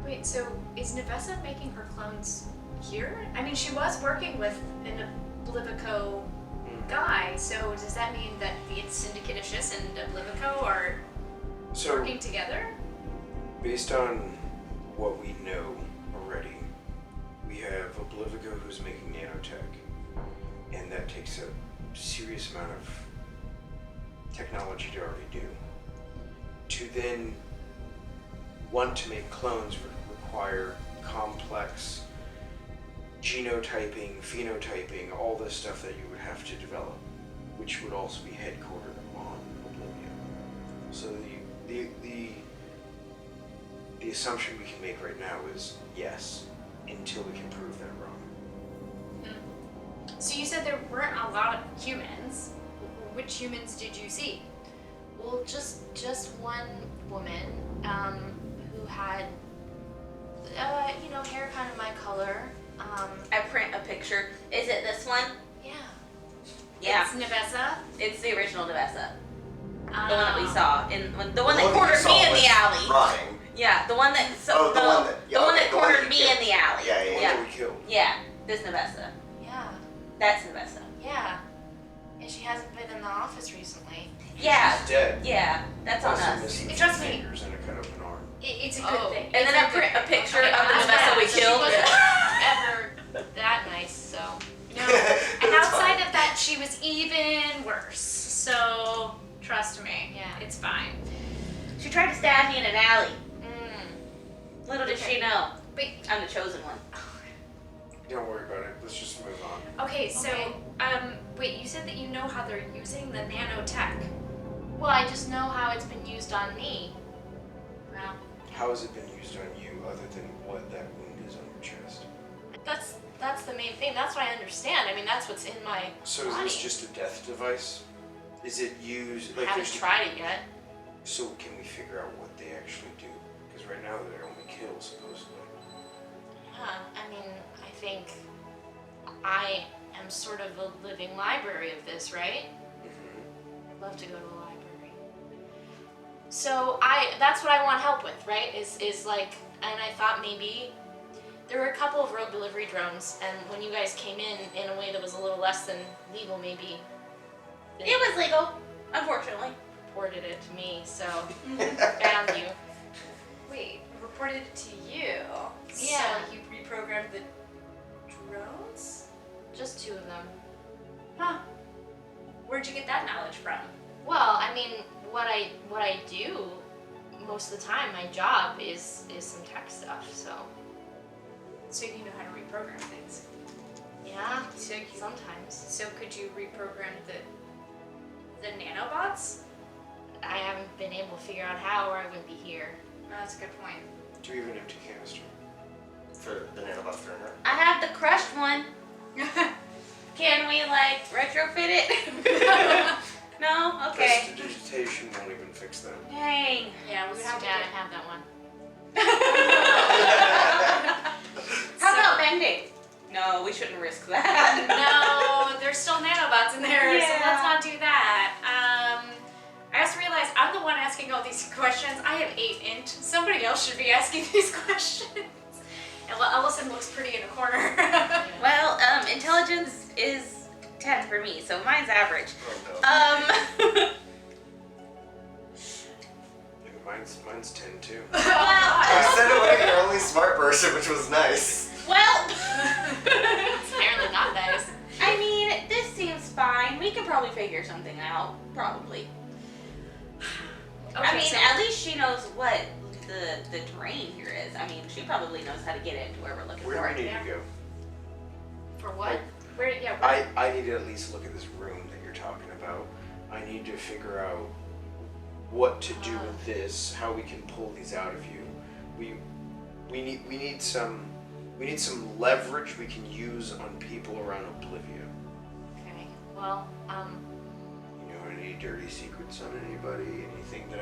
Wait, so is Nevesa making her clones here? I mean, she was working with an Oblivico guy, so does that mean that the Syndicate of Schiss and Oblivico are So working together? based on what we know already, we have Oblivico who's making nanotech, and that takes a serious amount of technology to already do. To then want to make clones would require complex genotyping, phenotyping, all this stuff that you would have to develop, which would also be headquartered on Oblivia. So the assumption we can make right now is yes, until we can prove that wrong. So you said there weren't a lot of humans. Which humans did you see? Well, just one woman who had, hair kind of my color. I print a picture. Is it this one? Yeah. Yeah. It's Nevesa. It's the original Nevesa. The one Oh. that we saw. The one that cornered me in the alley. Running. Yeah, the one that... Oh, the one that- yeah, the one okay, that the one that cornered you me killed. in the alley. Yeah, yeah, The one Yeah. that we killed. Yeah, this Nevesa. Yeah. That's Nevesa. Yeah. And she hasn't been in the office recently. Yeah. She's dead. Yeah, that's on Also us. missing two Trust me. fingers and a cut open arm. It's a good Oh. thing. And then I print a picture of the Nevesa we So she killed. wasn't ever that nice, so. No. And outside of that, she was even worse. So trust me. Yeah. It's fine. She tried to stab me in an alley. Mm. Little did Okay. she know. Wait. I'm the chosen one. Don't worry about it. Let's just move on. Okay. So Okay. wait. You said that you know how they're using the nanotech. Well, I just know how it's been used on me. Well, How has it been used on you other than what that wound is on your chest? That's the main thing. That's what I understand. I mean, that's what's in my So is body. this just a death device? Is it used like haven't there's tried it yet. So can we figure out what they actually do? Because right now they only kill supposedly. Yeah, I mean, I think I am sort of a living library of this, right? I'd love to go to a library. So that's what I want help with, right? Is like, and I thought maybe there were a couple of rogue delivery drones, and when you guys came in a way that was a little less than legal, maybe they It was legal, unfortunately. reported it to me, so found you. wait. Reported it to you. Yeah. So you reprogrammed the drones? Just 2 of them. Huh. Where'd you get that knowledge from? Well, I mean, what I do most of the time, my job is some tech stuff. So you know how to reprogram things. Yeah, So you, sometimes. so could you reprogram the nanobots? I haven't been able to figure out how, or I wouldn't be here. Oh, that's a good point. Do you have an empty canister? For the nanobot burner. I have the crushed one. Can we like retrofit it? No? Okay. Prestidigitation won't even fix that. Dang. Yeah, we would have to I get. have that one. How about bending? No, we shouldn't risk that. No, there's still nanobots in there, so Yeah. let's not do that. I just realized I'm the one asking all these questions. I have 8 int. Somebody else should be asking these questions. And Ellison looks pretty in a corner. Well, intelligence is 10 for me, so mine's average. Oh, no. Mine's 10 too. You Well, said it like your only smart person, which was nice. well, It's apparently not nice. I mean, this seems fine. We could probably figure something out. Probably. I mean, so- at least she knows what the terrain here is. I mean, she probably knows how to get into where we're looking Where for. do we need to go? For what? I need to at least look at this room that you're talking about. I need to figure out what to do with this, how we can pull these out of you. We need some leverage we can use on people around Oblivia. Okay. Well, You know, any dirty secrets on anybody, anything that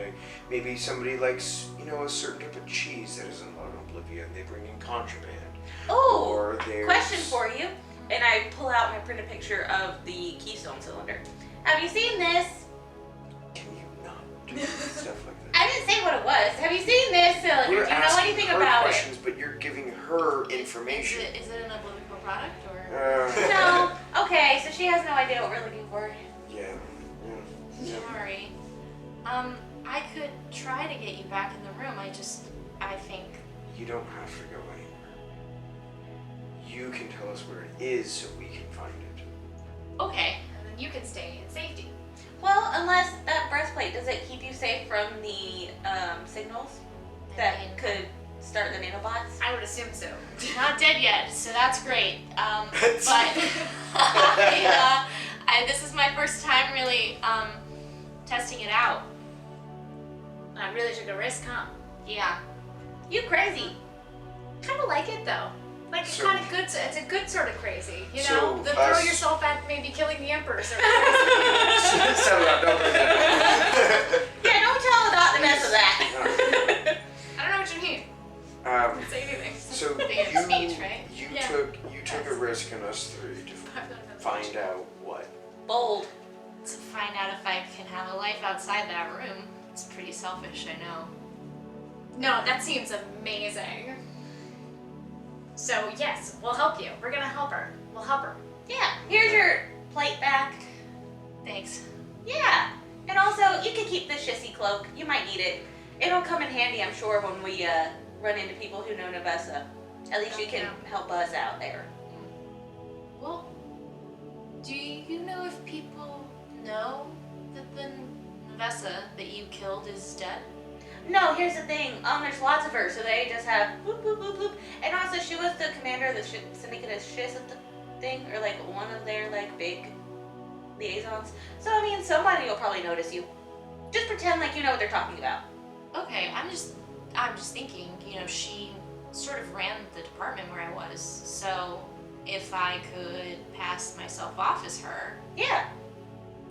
maybe somebody likes, you know, a certain type of cheese that isn't on Oblivia and they bring in contraband. Oh, Or there's question for you. And I pull out and I print a picture of the Keystone cylinder. Have you seen this? Can you not do stuff like that? I didn't say what it was. Have you seen this cylinder? We're Do you know asking anything her about questions, but you're giving her information. Is it an Oblivico product or? it? No. Okay, so she has no idea what we're looking for. Yeah. Sorry. I could try to get you back in the room. I think. You don't have to go anywhere. You can tell us where it is so we can find it. Okay. And then you can stay in safety. Well, unless that breastplate, does it keep you safe from the signals that could start the nanobots? I would assume so. Not dead yet, so that's great. That's- But this is my first time really testing it out. I really took a risk, huh? Yeah. You crazy. Kind of like it though. Like it's So- kind of good. It's a good sort of crazy, you So know. The throw us- yourself at maybe killing the emperor sort of crazy. Shut up, don't do that. Yeah, don't tell about the mess of that. I don't know what you mean. Don't say anything. So Big speech, right? you Yeah. took a risk on us three to find out what. Bold. To find out if I can have a life outside that room. It's pretty selfish, I know. No, that seems amazing. So yes, we'll help you. We're gonna help her. We'll help her. Yeah, here's your plate back. Thanks. Yeah. And also, you can keep this shissy cloak. You might need it. It'll come in handy, I'm sure, when we run into people who know Nevessa. At least you can help us out there. Well, do you know if people know that the Nevessa that you killed is dead? No, here's the thing. There's lots of her, so they just have boop, boop, boop, boop. And also, she was the commander of the Syndicate of Shiz at the thing, or like one of their like big liaisons. So, I mean, somebody will probably notice you. Just pretend like you know what they're talking about. Okay, I'm just thinking, you know, she sort of ran the department where I was, so if I could pass myself off as her, Yeah.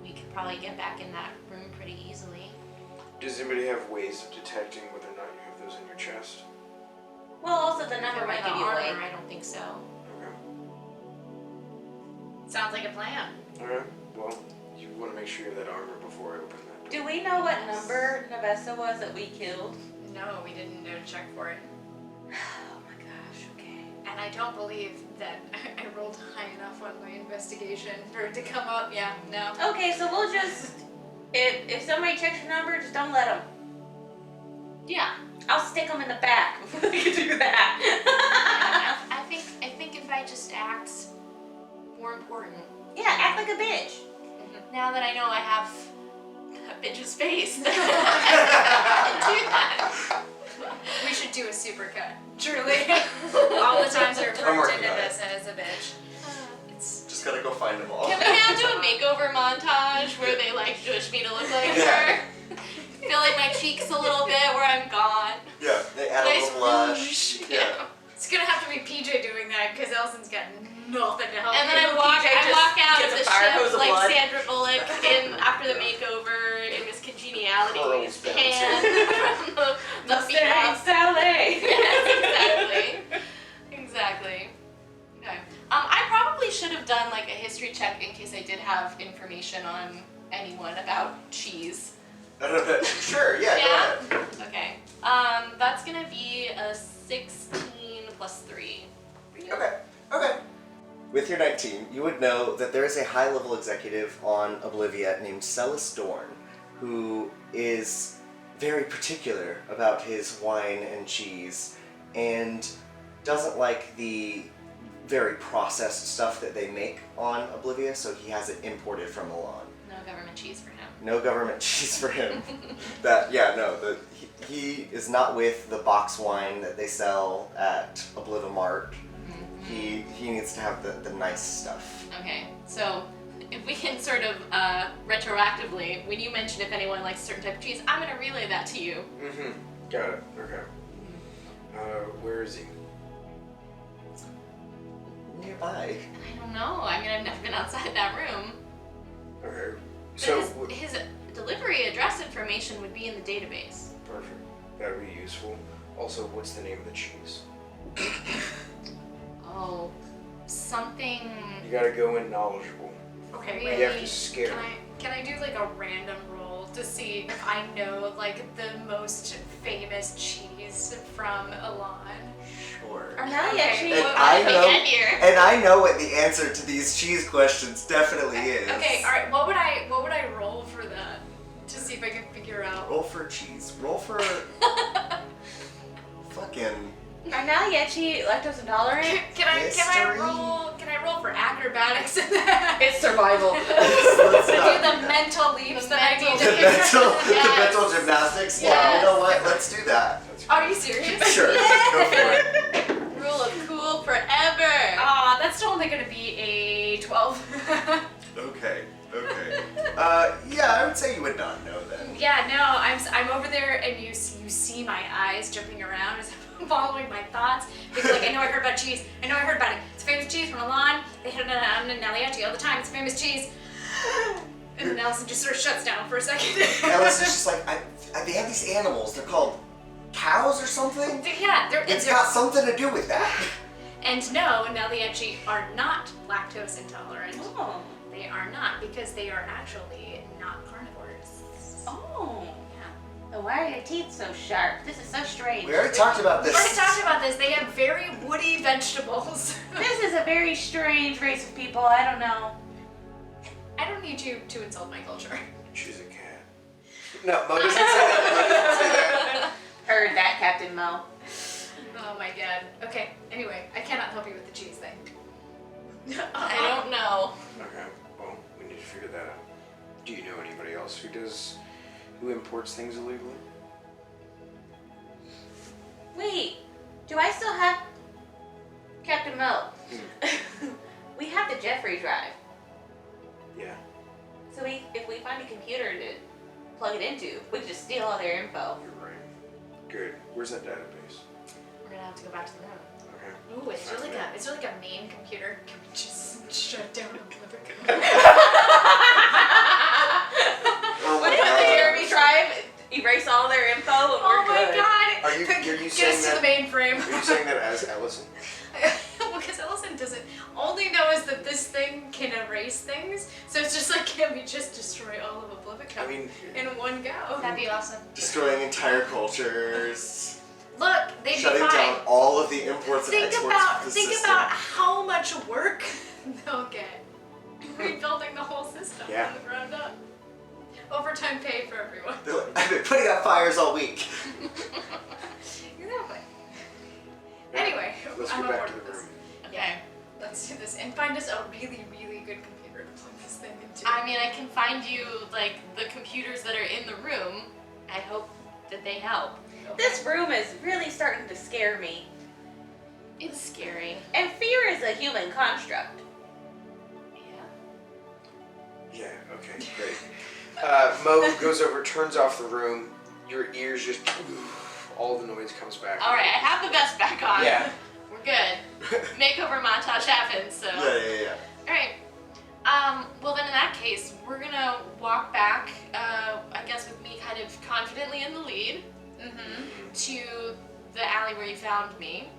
we could probably get back in that room pretty easily. Does anybody have ways of detecting whether or not you have those in your chest? Well, also the number For might the give you away. armor, I don't think so. Okay. Sounds like a plan. Alright. Well, you want to make sure you have that armor before I open that door. Do we know what number Nevessa was that we killed? No, we didn't know to check for it. Oh my gosh, okay. And I don't believe that I rolled high enough on my investigation for it to come up. Yeah, no. Okay, so we'll just, if somebody checks your number, just don't let them. Yeah. I'll stick them in the back before we can do that. I think if I just act more important. Yeah, act like a bitch. Now that I know I have that bitch's face. I'll do that. We should do a supercut. Truly. All the times they're I'm referred working to on it. Nivessa as a bitch. It's Just gotta go find them all. Can we have do a makeover montage where they like push me to look like Yeah. her? Fill in my cheeks a little bit where I'm gone. Yeah, they add Nice a little blush. rouge. Yeah. It's gonna have to be PJ doing that because Ellison's got nothing to help And then you. I walk out of gets the a fire hose ship of like blood. Sandra Bullock in after the makeover in Miss Congeniality Curls pan from the Must stay on Phoenix. Sally. Yes, exactly. Okay. I probably should have done like a history check in case I did have information on anyone about cheese. Sure, yeah, Yeah? go ahead. Okay. That's gonna be a 16 plus 3. For you. Okay. With your 19, you would know that there is a high-level executive on Oblivia named Celis Dorn, who is very particular about his wine and cheese, and doesn't like the very processed stuff that they make on Oblivia, so he has it imported from Milan. No government cheese for him. No government cheese for him. He is not with the box wine that they sell at Oblivamart. He needs to have the nice stuff. Okay, so if we can sort of retroactively, when you mention if anyone likes a certain type of cheese, I'm gonna relay that to you. Mm-hmm. Got it. Okay. Where is he? Nearby. I don't know. I mean, I've never been outside that room. Okay. But So his delivery address information would be in the database. perfect. That would be useful. Also, what's the name of the cheese? Oh, something. You gotta go in knowledgeable. Okay, You wait. have to scare. Can I do like a random roll to see if I know like the most famous cheese from Elan? Sure. Or not Okay. yet. She And What I did we know, get here? and I know what the answer to these cheese questions definitely is. Okay, all right. What would I roll for that to see if I can figure out? Roll for cheese. Roll for fucking. Are now yet she lactose intolerant? Can I roll for acrobatics in that? It's survival. Let's To not do the do that. mental leaps that I need The to mental, Yes. the mental gymnastics. Yeah, you know what? Let's do that. Are you serious? Sure, go for it. Rule of cool forever. That's still only gonna be a 12. Okay. Yeah, I would say you would not know then. Yeah, no, I'm over there, and you see my eyes jumping around as I'm following my thoughts. Because like I know I heard about cheese. I know I heard about it. It's famous cheese from Milan. They hit it on Nelliati all the time. It's famous cheese. And then Allison just sort of shuts down for a second. Ellis is just like, they have these animals. They're called cows or something. Yeah, It's got something to do with that. And no, Nelliati are not lactose intolerant. Oh. They are not because they are actually not carnivores. Oh. Yeah. Then why are your teeth so sharp? This is so strange. We already talked about We this. already talked about this. They have very woody vegetables. This is a very strange race of people. I don't know. I don't need you to insult my culture. She's a cat. No, Mo doesn't say that. Mo doesn't say that. Heard that, Captain Mo. Oh my god. Okay, anyway, I cannot help you with the cheese thing. I don't know. Okay. Well, we need to figure that out. Do you know anybody else who imports things illegally? Wait, do I still have Captain Mo? We have the Jeffrey drive. Yeah. So if we find a computer to plug it into, we can just steal all their info. You're right. Good. Where's that database? We're gonna have to go back to the room. Okay. Ooh, it's really like a main computer. Can we just shut down Oblivia? Oh What my if the god. Jeremy drive erase all their info and Oh we're my good? god! Are you Get saying us to that? the mainframe. Are you saying that as Ellison? Because Ellison doesn't only knows that this thing can erase things, so it's just like, can we just destroy all of Oblivia I mean, in one go? That'd be awesome. Destroying entire cultures. Look, they'd Shutting be fine. down all of the imports and Think exports about of the think system. about how much work they'll get rebuilding the whole system Yeah. from the ground up. Overtime pay for everyone. They're like, I've been putting out fires all week. Exactly. Anyway, let's I'm go on back board to the with this. room. Yeah, let's do this and find us a really, really good computer to plug this thing into. I mean, I can find you, like, the computers that are in the room. I hope that they help. This room is really starting to scare me. It's scary. And fear is a human construct. Yeah. Yeah, okay, great. Mo goes over, turns off the room. Your ears just, all the noise comes back. Alright, I have the vest back on. Yeah. We're good. Makeover montage happens, so. Yeah. Alright. Well then in that case, we're gonna walk back, I guess with me kind of confidently in the lead, to the alley where you found me.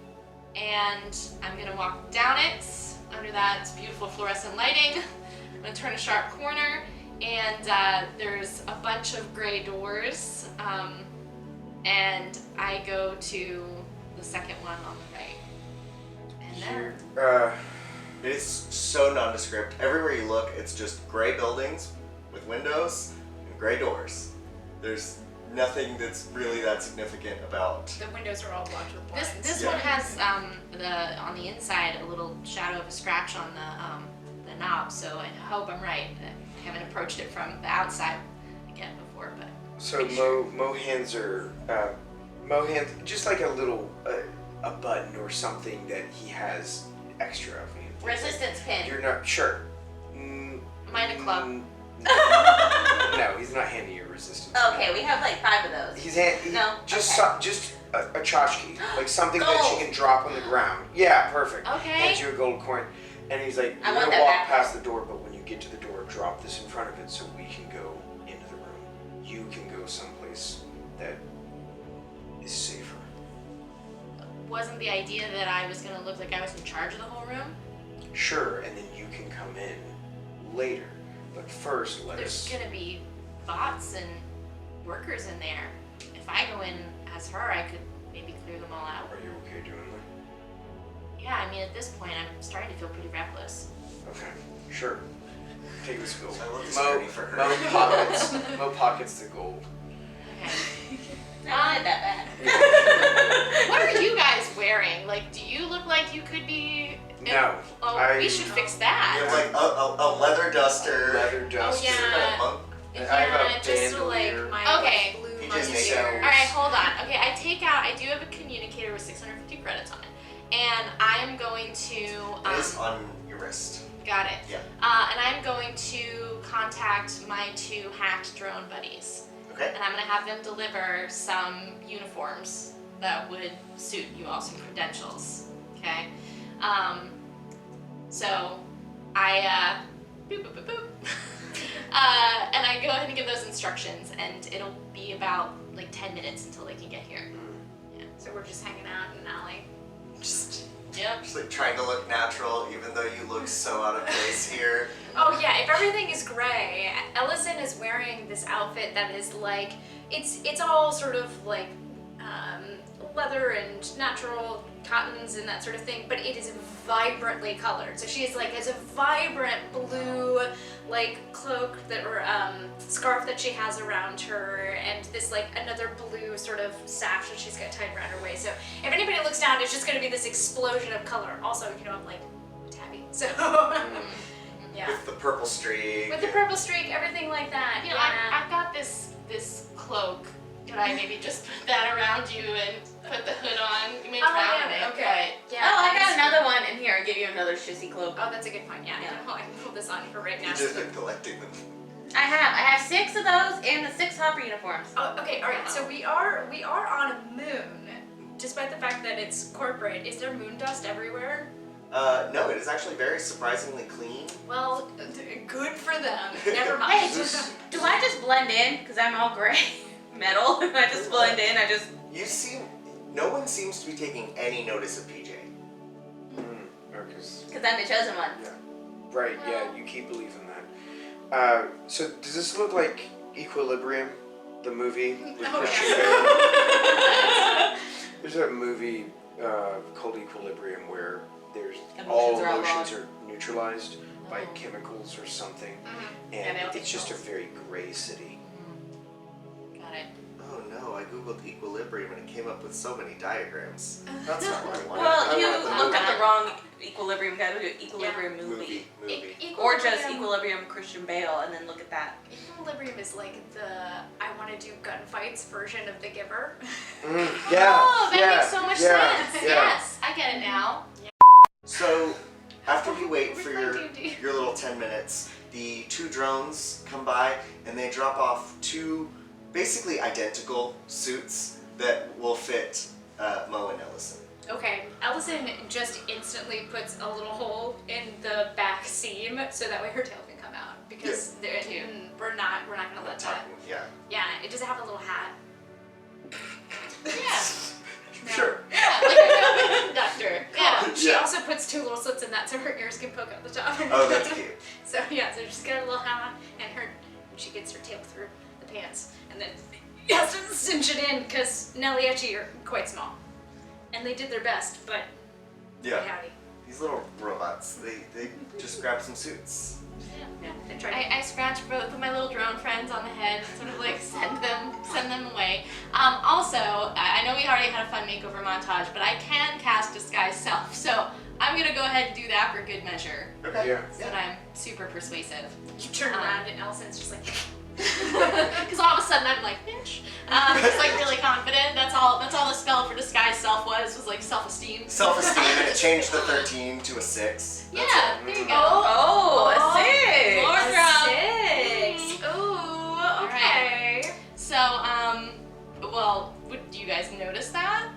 And I'm gonna walk down it, under that beautiful fluorescent lighting. I'm gonna turn a sharp corner, and there's a bunch of gray doors, and I go to the second one on the right. And there. It is so nondescript. Everywhere you look, it's just gray buildings with windows and gray doors. There's nothing that's really that significant about. The windows are all blocked with blinds. This one has on the inside a little shadow of a scratch on the knob, so I hope I'm right. I haven't approached it from the outside again before, but. So Mo hands her, just like a little, a button or something that he has extra of. Resistance pin. You're not sure. Mine a club. No, he's not handing you a resistance. Okay, we have like 5 of those. No? Just Okay. just a tchotchke, like something that Gold. she can drop on the ground. Yeah, perfect. Okay. Hands you a gold coin, and he's like, I "You're want gonna that walk back. past the door, but when you get to the door, drop this in front of it so we can go into the room. You can go someplace that is safer." Wasn't the idea that I was gonna look like I was in charge of the whole room? Sure, and then you can come in later. But first, let There's us. gonna be bots and workers in there. If I go in as her, I could maybe clear them all out. Are you okay doing that? Yeah, I mean, at this point, I'm starting to feel pretty reckless. Okay, sure. Take this gold. I love this Mo, journey for her. Mo pockets the gold. Okay. I wanted that back. What are you guys wearing? Like, do you look like you could be? No, Oh, we should fix You that. have like a leather duster. leather duster. yeah. A monk. I have a just to bandolier. like my Okay. blue PJ's money naked. shirt. All right, hold on. Okay, I do have a communicator with 650 credits on it, and I am going to. It is on your wrist. Got it. Yeah. And I'm going to contact my 2 hacked drone buddies, Okay. and I'm going to have them deliver some uniforms that would suit you all, some credentials. Okay. So I boop boop boop boop. And I go ahead and give those instructions, and it'll be about like 10 minutes until they can get here. So we're just hanging out in an alley. Yep. Just like trying to look natural, even though you look so out of place here. Oh yeah, if everything is gray, Ellison is wearing this outfit that is like it's all sort of like leather and natural cottons and that sort of thing, but it is vibrantly colored. So she is like has a vibrant blue like cloak that or scarf that she has around her, and this like another blue sort of sash that she's got tied around her waist. So if anybody looks down, it's just going to be this explosion of color. Also, you know, I'm like tabby, so yeah. With the purple streak. With the purple streak, everything like that. You know, yeah. I've got this cloak. Could I maybe just put that around you and put the hood on? You may drown in it. okay. Yeah. Oh, I got another one in here. I'll give you another shizzy cloak. Oh, that's a good point. Yeah. I can pull this on for right now. You've just been collecting them. I have 6 of those and the 6 hopper uniforms. Oh, okay. All right. So we are on a moon, despite the fact that it's corporate. Is there moon dust everywhere? No, it is actually very surprisingly clean. Well, good for them. Never mind. Hey, do I just blend in? Because I'm all gray metal. I just blend in. You seem. No one seems to be taking any notice of PJ. Because Because I'm the chosen one. right, yeah, you keep believing that. So does this look like Equilibrium, the movie with Christian Bale? There's a movie called Equilibrium where there's all Emotions are all emotions wrong. are neutralized by chemicals or something, And and it'll it's just a take very gray city. Got Got it. Oh no, I googled equilibrium and it came up with so many diagrams. That's not what I wanted. Well, I you wanted the looked movie. up the wrong Equilibrium guy. Look at Equilibrium movie. Movie. Or just Equilibrium Christian Bale, and then look at that. Equilibrium is like the I want to do gunfights version of The Giver. Yeah. Oh, that yeah, makes so much yeah, sense. yeah. Yes, I get it now. So, after we wait We for play your, D&D. your little 10 minutes, the 2 drones come by and they drop off 2 basically identical suits that will fit Mo and Ellison. Okay, Ellison just instantly puts a little hole in the back seam so that way her tail can come out because we're not gonna let that. Yeah. Yeah, it does have a little hat. Yeah. Sure. Yeah, like a conductor. Yeah. She Yeah. also puts 2 little slits in that so her ears can poke out the top. Oh, that's cute. So yeah, so she's got a little hat on, and she gets her tail through the pants, and then has to cinch it in because Nellie and Etchy are quite small, and they did their best, but Yeah. howdy. These little robots, they just grab some suits. Yeah, they tried. I scratch both of my little drone friends on the head, sort of like send them away. Also, I know we already had a fun makeover montage, but I can cast Disguise Self, so I'm gonna go ahead and do that for good measure, Okay. Yeah. so that I'm super persuasive. You turn around and Ellison's just like. Because all of a sudden I'm like, bitch. Just like really confident. That's all the spell for Disguise Self was like self-esteem. Self-esteem, and it changed the 13 to a 6. That's Yeah, it. there you go. Oh, a 6! More drum. 6. Ooh, okay. So, well, do you guys notice that?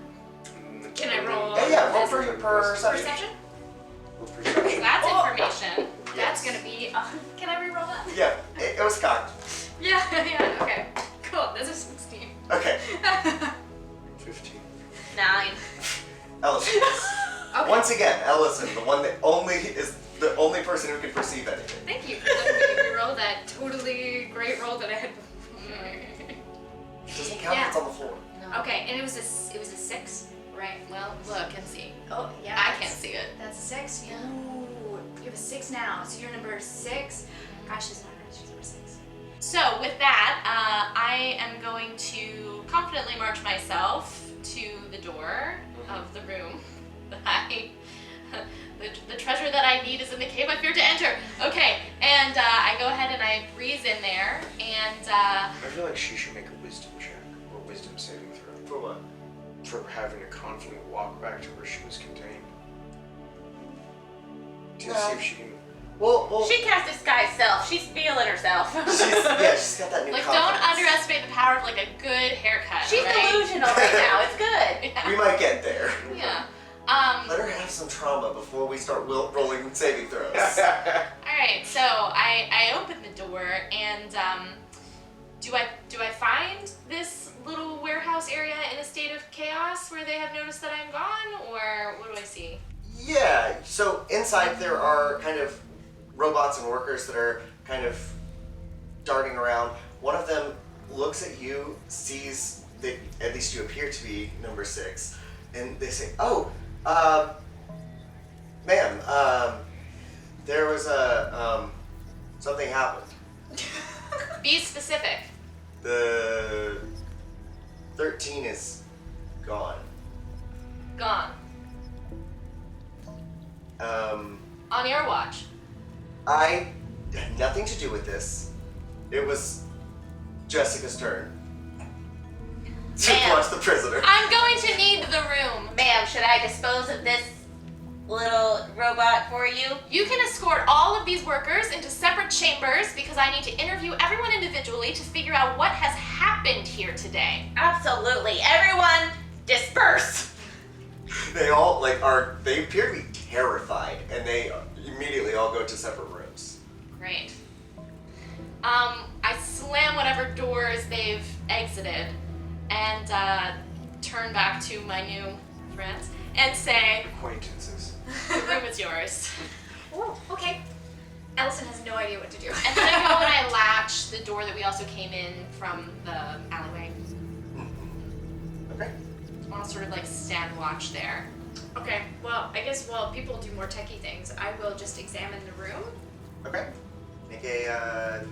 Can I roll? Yeah, roll for perception. Perception? Perception. That's Oh. information. That's gonna be. Can I reroll that? Yeah, it was cocked. Yeah, yeah. Okay. Cool. That's a 16. Okay, 15. 9. Ellison. Okay. Once again, Ellison, the one that is the only person who can perceive anything. Thank you for letting me reroll that totally great roll that I had before. It doesn't count if it's on the floor. No. Okay, and it was a 6. Right. Well, look and see. Oh yeah. I can't see it. That's a 6. Ooh, you have a 6 now. So you're number 6. Gosh, she's not right. She's number 6. So with that, I am going to confidently march myself to the door of the room. The treasure that I need is in the cave I fear to enter. Okay, and I go ahead and I breeze in there, and I feel like she should make a wisdom check or wisdom saving throw For what? for having to confidently walk back to where she was contained. To No. see if she can. Well, She cast Disguise Self. She's feeling herself. she's got that new like don't confidence. underestimate the power of like a good haircut. She's right? delusional right now. It's good. We might get there. Yeah. Let her have some trauma before we start rolling saving throws. All right, so I open the door and do I find this little warehouse area in a state of chaos where they have noticed that I'm gone, or what do I see? Yeah, so inside there are kind of robots and workers that are kind of darting around. One of them looks at you, sees that at least you appear to be number 6, and they say, "Oh, ma'am, there was something happened. Be specific. The 13 is gone. Gone. On your watch. I had nothing to do with this. It was Jessica's turn to Ma'am. watch the prisoner. I'm going to need the room. Ma'am, should I dispose of this little robot for you? You can escort all of these workers into separate chambers because I need to interview everyone individually to figure out what has happened here today. Absolutely. Everyone, disperse. They all they appear to be terrified, and they immediately all go to separate rooms. Great. I slam whatever doors they've exited and turn back to my new friends and say, Acquaintances. the room is yours. Oh, okay. Ellison has no idea what to do. And then I go and I latch the door that we also came in from the alleyway. Okay. I'll sort of like stand watch there. Okay, well, I guess while people do more techie things, I will just examine the room. Okay. Make a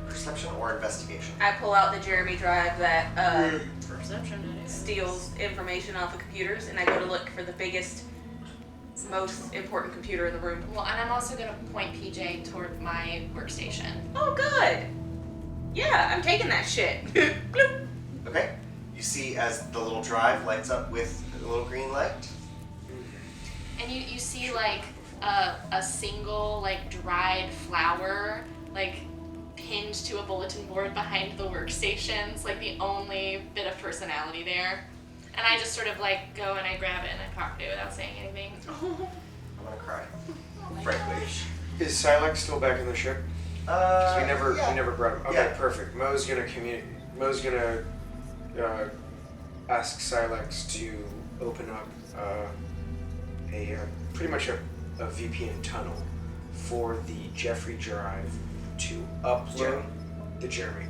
Perception or investigation? I pull out the Jeremy drive that Perception. It is. steals information off of computers, and I go to look for the biggest, most important computer in the room. Well, and I'm also gonna point PJ toward my workstation. Oh, good. Yeah, I'm taking that shit. Bloop. Okay. You see as the little drive lights up with a little green light. And you see like a single like dried flower like pinned to a bulletin board behind the workstations, like the only bit of personality there. And I just sort of like go and I grab it and I pocket it without saying anything. I'm gonna cry. Frankly. Is Silex still back in the ship? Because we never brought him. Okay, Yeah. perfect. Mo's gonna ask Silex to open up pretty much a VPN tunnel for the Jeffrey drive to upload the Jeremy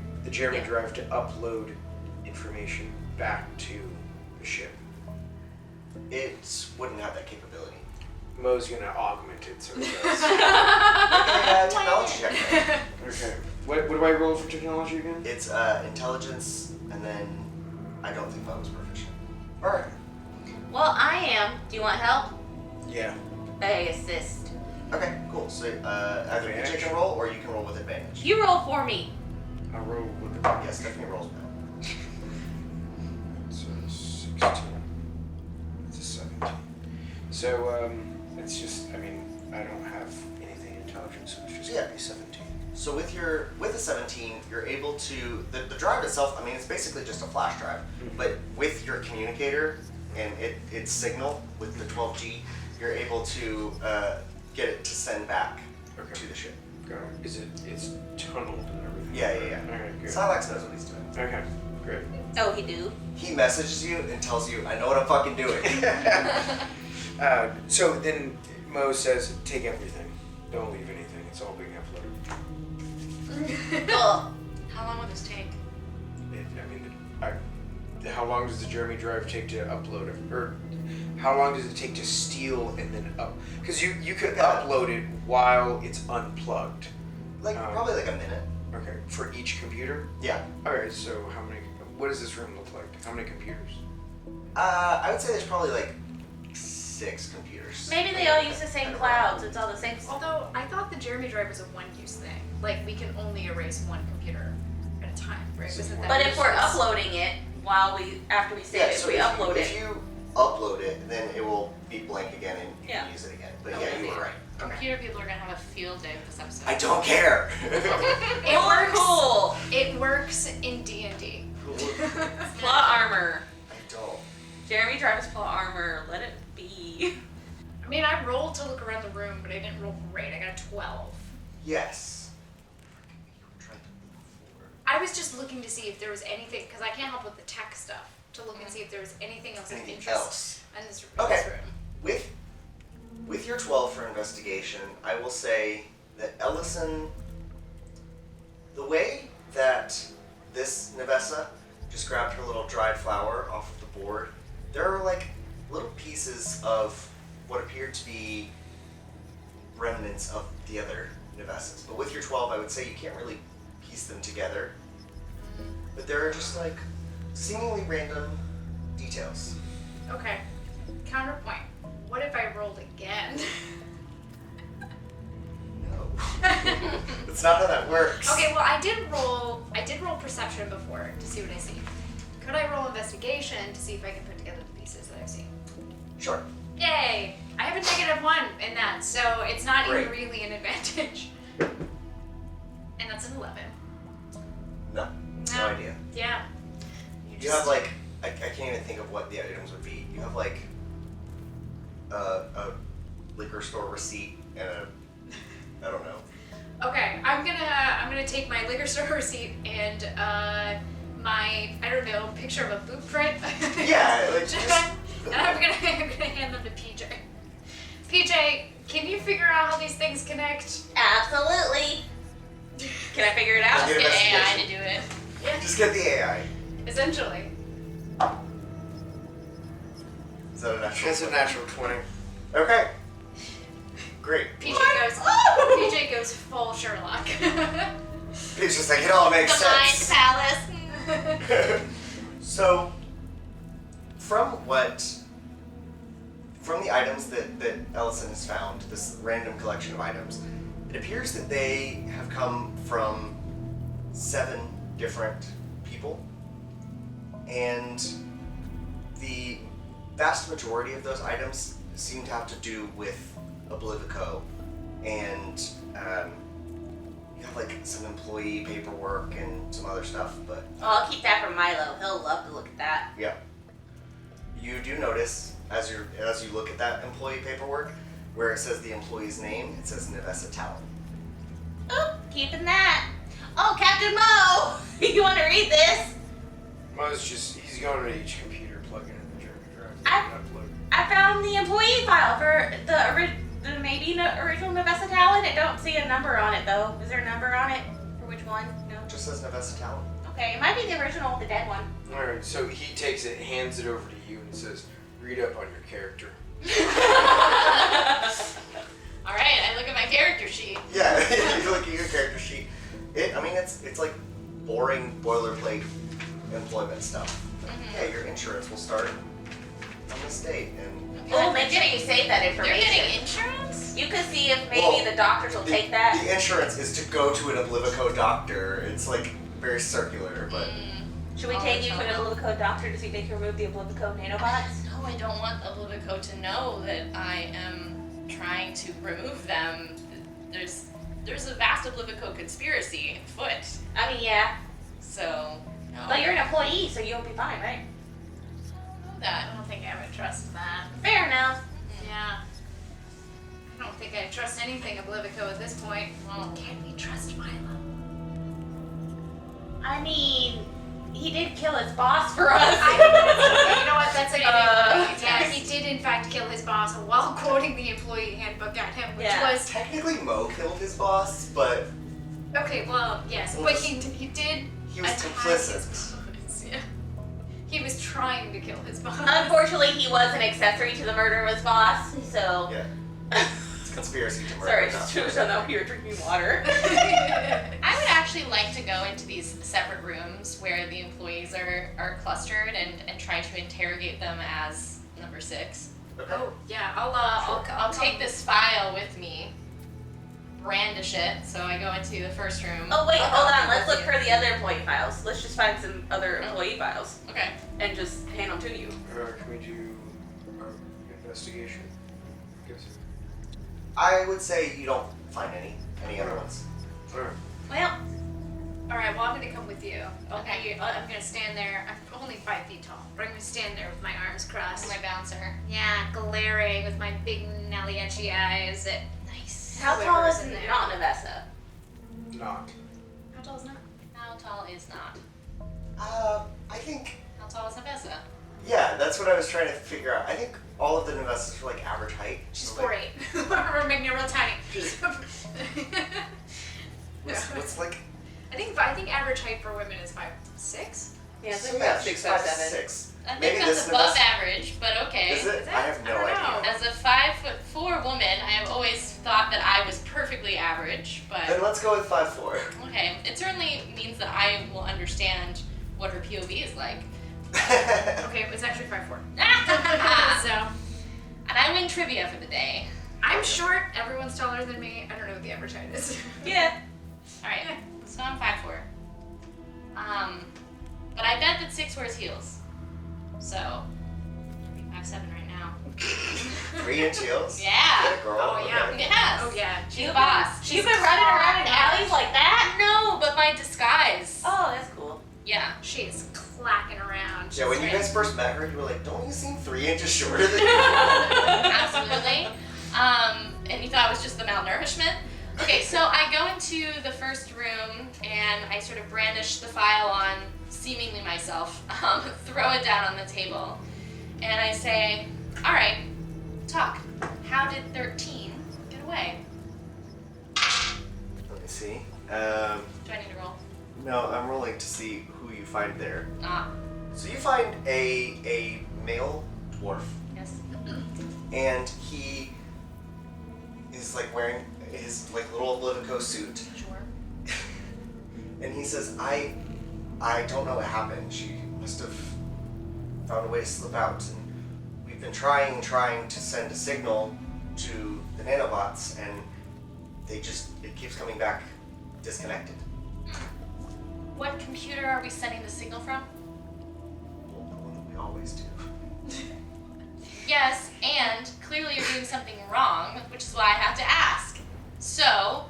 Yeah. drive to upload information back to the ship. It wouldn't have that capability. Mo's gonna augment it so it does. Make a technology check. Then. Okay. What do I roll for technology again? It's intelligence, and then I don't think Mo was proficient. Alright. Well, I am. Do you want help? Yeah. I assist. Okay, cool. So either you Advantage? can roll or you can roll with advantage. You roll for me. I'll roll with the Yes, Stephanie rolls now. So 16. It's a 17. So it's just, I don't have anything intelligent, so it's just gonna be 17. So with a 17, you're able to the drive itself. I mean, it's basically just a flash drive, but with your communicator and its signal with the 12G, you're able to get it to send back Okay. to the ship. Got it. It's tunneled and everything. Yeah. Okay, good. Silex knows what he's doing. Okay, great. Oh, he do? He messages you and tells you, "I know what I'm fucking doing." So then Mo says, take everything. Don't leave anything. It's all being uploaded. Ugh. How long will this take? How long does the Jeremy drive take to upload it? Or how long does it take to steal and then up? Because you could upload it while it's unplugged. Like probably like a minute. Okay, for each computer? Yeah. Alright, so what does this room look like? How many computers? I would say there's probably like 6 computers. Maybe they all use the same clouds. It's all the same. Although I thought the Jeremy drive was a one-use thing. Like we can only erase one computer at a time, right? Wasn't that But if we're useless? uploading it after we save Yeah, it, so we upload if it. you upload it, then it will be blank again and you Yeah. can use it again. But yeah, you were right. Computer people are gonna have a field day with this episode. I don't care. It Oh, works. cool. It works in D&D. Plot armor. I don't. Jeremy drives plot armor. Let it be. I mean, I rolled to look around the room, but I didn't roll great. I got a 12. Yes. You were trying to move forward. I was just looking to see if there was anything, because I can't help with the tech stuff, to look and see if there was anything else of Anything interest else? in this Okay. room. With your 12 for investigation, I will say that Ellison, the way that this Nevessa just grabbed her little dried flower off of the board, there are like little pieces of what appeared to be remnants of the other Nevessas. But with your 12, I would say you can't really piece them together. But there are just like seemingly random details. Okay. Counterpoint. What if I rolled again? No. That's not how that works. Okay, well I did roll perception before to see what I see. Could I roll investigation to see if I can put together the pieces that I've seen? Sure. Yay! I have a -1 in that, so it's not even Great. really an advantage. And that's an 11. No. No No. idea. Yeah. You have like, I can't even think of what the items would be. You have like a liquor store receipt and I don't know. Okay, I'm gonna take my liquor store receipt and my picture of a boot print. Yeah, like just, and I'm gonna hand them to PJ. PJ, can you figure out how these things connect? Absolutely. Can I figure it out? Get Get AI investigation. to do it. Yeah. Just get the AI. Essentially. Is that a natural? It's a natural 20. Okay. Great. PJ goes full Sherlock. It's just like, it all makes The mind sense. palace. So, from the items that Ellison has found, this random collection of items, it appears that they have come from 7 different people, and the vast majority of those items seem to have to do with Oblivico, and you have like some employee paperwork and some other stuff, but Oh, I'll keep that for Milo. He'll love to look at that. yeah. You do notice as you look at that employee paperwork, where it says the employee's name, it says Nevessa Talon. Oh, keeping that. Oh, Captain Mo! You want to read this? Mo's he's going to each computer, plugging in the drive. I found the employee file for the original Nevessa Talon. I don't see a number on it though. Is there a number on it? For which one? No. It just says Nevessa Talon. Okay, it might be the original, the dead one. Alright, so he takes it, hands it over to you, and says, read up on your character. All right, I look at my character sheet. Yeah, you look at your character sheet. It's like boring boilerplate employment stuff. Yeah, your insurance will start on this date, and Well, make sure you save that They're information. getting insurance? You could see if maybe the doctors will take that. The insurance is to go to an Oblivico doctor. It's like very circular, but Should we take you to an Oblivico doctor to see if they can remove the Oblivico nanobots? No, I don't want Oblivico to know that I am trying to remove them. There's a vast Oblivico conspiracy afoot. I mean, yeah. So, no. But you're an employee, so you'll be fine, right? I don't know that. I don't think I would trust that. Fair enough. Yeah. I don't think I trust anything Oblivico at this point. Well, Can we trust Milo? I mean, he did kill his boss for us. You know what? That's a good Uh, Yeah, he did in fact kill his boss while quoting the employee handbook at him, which Yeah. was technically Mo killed his boss, but okay. Well, yes, Well, but he did. he was attack complicit. his boss. Yeah. He was trying to kill his boss. Unfortunately, he was an accessory to the murder of his boss, so... Yeah. It's conspiracy to murder. Sorry, not just should have known you were drinking water. I would actually like to go into these separate rooms where the employees are clustered and try to interrogate them as number 6. Okay. Oh yeah, I'll Take this file with me, brandish it, so I go into the first room. Oh, wait, I'll hold on. go Let's with look you. for the other employee files. Let's just find some other employee files Okay. and just hand them to you. Can we do investigation? Give us I would say you don't find any other ones. Alright. Well, All right, well I'm gonna come with you. Okay. I'm gonna stand there. I'm only 5 feet tall, but I'm gonna stand there with my arms crossed. My bouncer. Yeah, glaring with my big Naliachi eyes at Nice. how tall is whoever's in there. not Nevessa? Not. How tall is that? How tall is not? I think, How tall is Nevessa? yeah, that's what I was trying to figure out. I think all of the investors are like average height. She's So, like, 4'8". We're making her real tiny. what's like, I think average height for women is 5'6". Yeah, it's so like yeah, about she's 6'7". 5'6". I think Maybe that's this above Nevessa- average, but okay. Is it? that- I have no I don't idea. know. As a 5'4" woman, I have always thought that I was perfectly average, Then but let's go with 5'4". okay. It certainly means that I will understand what her POV is like. Okay, it's actually 5'4". And So I win trivia for the day. I'm short. Everyone's taller than me. I don't know what the average height is. Yeah. Alright, so I'm 5'4". But I bet that 6 wears heels. So, I'm 5'7" right now. 3-inch heels? Yeah. Good girl. Oh, yeah. okay. Yes. Oh yeah. She's the boss. You've been running around in alleys like that? No, but my disguise. Oh, that's cool. Yeah. She is clacking around. Yeah, when you Right. guys first met her, you were like, don't you seem 3 inches shorter than you? Absolutely. And you thought it was just the malnourishment? Okay, so I go into the first room and I sort of brandish the file on seemingly myself, throw it down on the table, and I say, all right, talk. How did 13 get away? Let me see. Do I need to roll? No, I'm rolling to see who you find there. Ah, So you find a male dwarf, yes. and he is like wearing his like little Oblivico suit, Sure. And he says, I don't know what happened. She must have found a way to slip out. And we've been trying to send a signal to the nanobots, and it keeps coming back disconnected. What computer are we sending the signal from? Well, the one that we always do. Yes, and clearly you're doing something wrong, which is why I have to ask. So,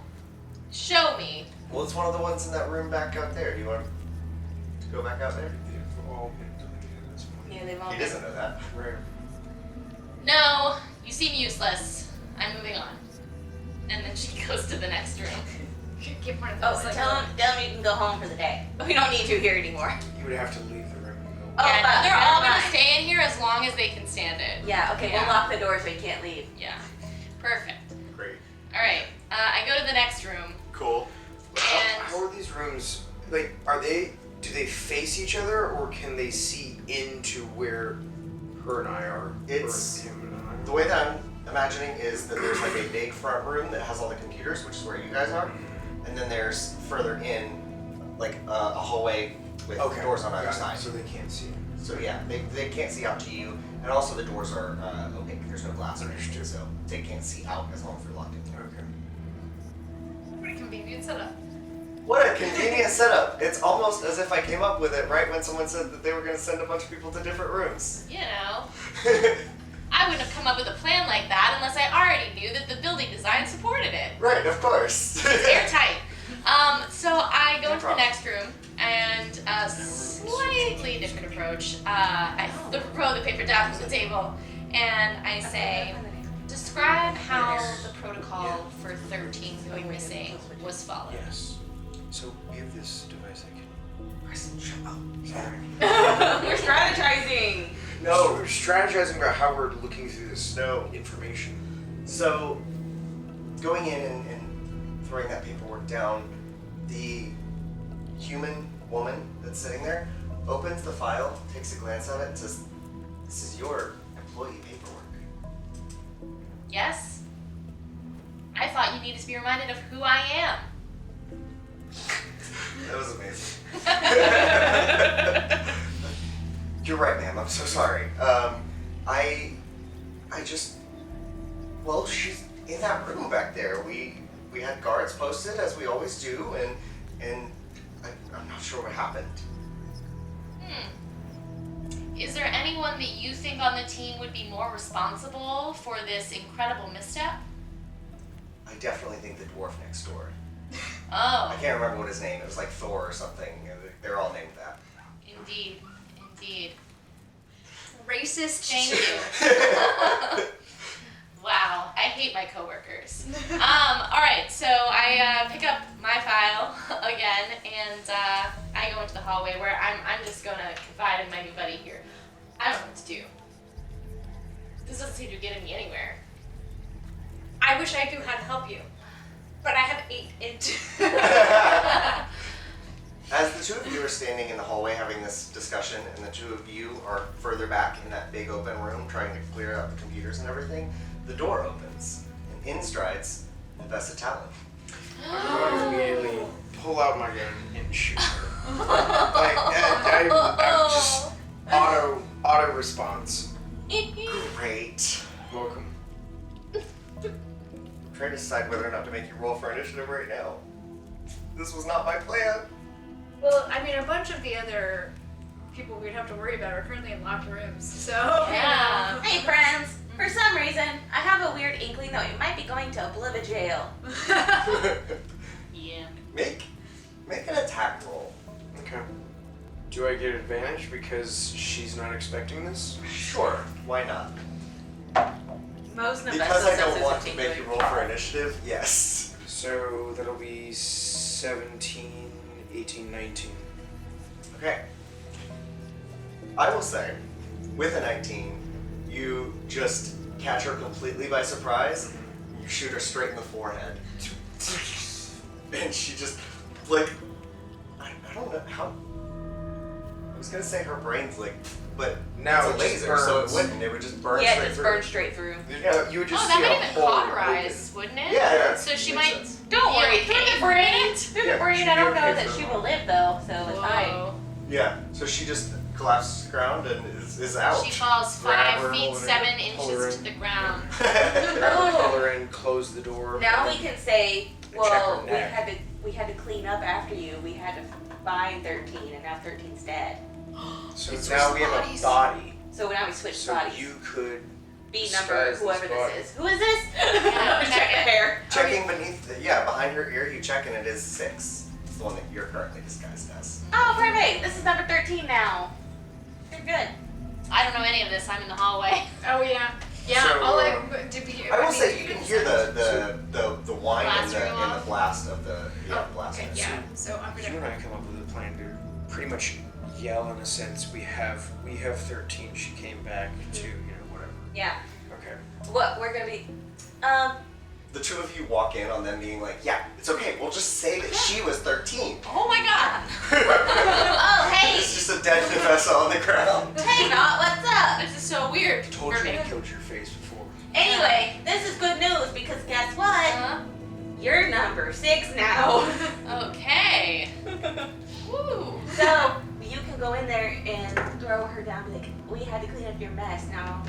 show me. Well, it's one of the ones in that room back out there. Do you want to go back out there? They've all been deleted at this point. Yeah, they've all He been. doesn't know that. Right. No, you seem useless. I'm moving on. And then she goes to the next room. Give one of Oh, those. like, tell him you can go home for the day. We don't need you here anymore. You would have to leave the room and go. Oh, Yeah, no, fuck, they're all never gonna mind. stay in here as long as they can stand it. Yeah, okay, Yeah. we'll lock the door so you can't leave. Yeah. Perfect. Great. Alright, I go to the next room. Cool. How are these rooms? Like, do they face each other, or can they see into where her and I are? It's- or him and I. The way that I'm imagining is that there's like a big front room that has all the computers, which is where you guys are, and then there's further in, like a hallway with doors on either got it. side. So they can't see. So yeah, they can't see out to you, and also the doors are opaque. There's no glass or anything, so they can't see out as long as they're locked in. Okay. Pretty convenient setup. What a convenient setup! It's almost as if I came up with it right when someone said that they were going to send a bunch of people to different rooms. You know, I wouldn't have come up with a plan like that unless I already knew that the building design supported it. Right, of course. Airtight. So I go No into the problem. next room and a slightly different approach. I throw the paper down on the table and I say, describe how the protocol for 13 going missing was followed. Yes. So we have this device that can. Preston, shut up. Sorry. We're strategizing. No, we're strategizing about how we're looking through this information. So, going in and throwing that paperwork down, the human woman that's sitting there opens the file, takes a glance at it, and says, "This is your employee paperwork." Yes? I thought you needed to be reminded of who I am. That was amazing. You're right, ma'am. I'm so sorry. Well, she's in that room back there. We had guards posted as we always do, and I'm not sure what happened. Is there anyone that you think on the team would be more responsible for this incredible misstep? I definitely think the dwarf next door. Oh, I can't remember what his name. It was like Thor or something. They're all named that. indeed. Racist. Thank you. Wow, I hate my coworkers. All right, so I pick up my file again, and I go into the hallway where I'm just gonna confide in my new buddy here. I don't know what to do. This doesn't seem to be getting me anywhere. I wish I knew how to help you, but I have 8 int. As the two of you are standing in the hallway having this discussion, and the two of you are further back in that big open room trying to clear out the computers and everything, the door opens, and in strides Nevessa Talon. I'm going to immediately pull out my gun and shoot her. I'm just auto response. Great. Welcome. I'm trying to decide whether or not to make you roll for initiative right now. This was not my plan. Well, I mean, a bunch of the other people we'd have to worry about are currently in locked rooms, so. Yeah. Hey friends, for some reason, I have a weird inkling that we might be going to Oblivia jail. Yeah. Make an attack roll. Okay. Do I get advantage because she's not expecting this? Sure, why not? Most of Because I don't want to make you roll for initiative, yes. So that'll be 17, 18, 19. Okay. I will say, with a 19, you just catch her completely by surprise. You shoot her straight in the forehead. And she just, like, I don't know how. I was gonna say her brain's like, but Now it's a it just laser, so it burns. wouldn't. It would just burn Yeah, straight just through. burn straight through. Yeah. You would just Oh, see that a might even hole cauterize, wouldn't it? Yeah, So she makes might sense. Don't worry, okay through the for brain. it? Through Yeah, the brain, she'll I be don't okay know for that a she while. will live though, so it's fine. Whoa. Yeah. So she just collapses to the ground and is out. She falls Grab her, 5 feet hold her, 7 pull her inches in. to the ground. Grab her, Oh. pull her in, close the door. Now and we can say, check well, her we neck. had to clean up after you. We had to find 13, and now 13's dead. So It's now we have bodies. a body. So now we switch So bodies. you could B number, disguise whoever this body. this is. Who is this? Yeah, Check your hair. Checking beneath, behind her ear, you check and it is 6. It's the one that you're currently disguised as. Oh, perfect. This is number 13 now. You're good. I don't know any of this. I'm in the hallway. Oh yeah. Yeah. So, all did we. I will say you can hear the whine and Blast the, ring and off? the blast of the blast. Okay, yeah. So I'm You and gonna. I come up with a plan to pretty much yell in a sense. We have 13. She came back to whatever. Yeah. Okay. What we're gonna be. The two of you walk in on them being like, yeah, it's okay. We'll just say that she was 13. Oh my god. Oh, hey. It's just a dead Nefessa on the ground. Hey, Not, what's up? This is so weird. Told you I Perfect. killed your face before. Anyway, this is good news because guess what? Uh, You're number 6 now. okay. Woo. So you can go in there and throw her down. Be like, we had to clean up your mess. Now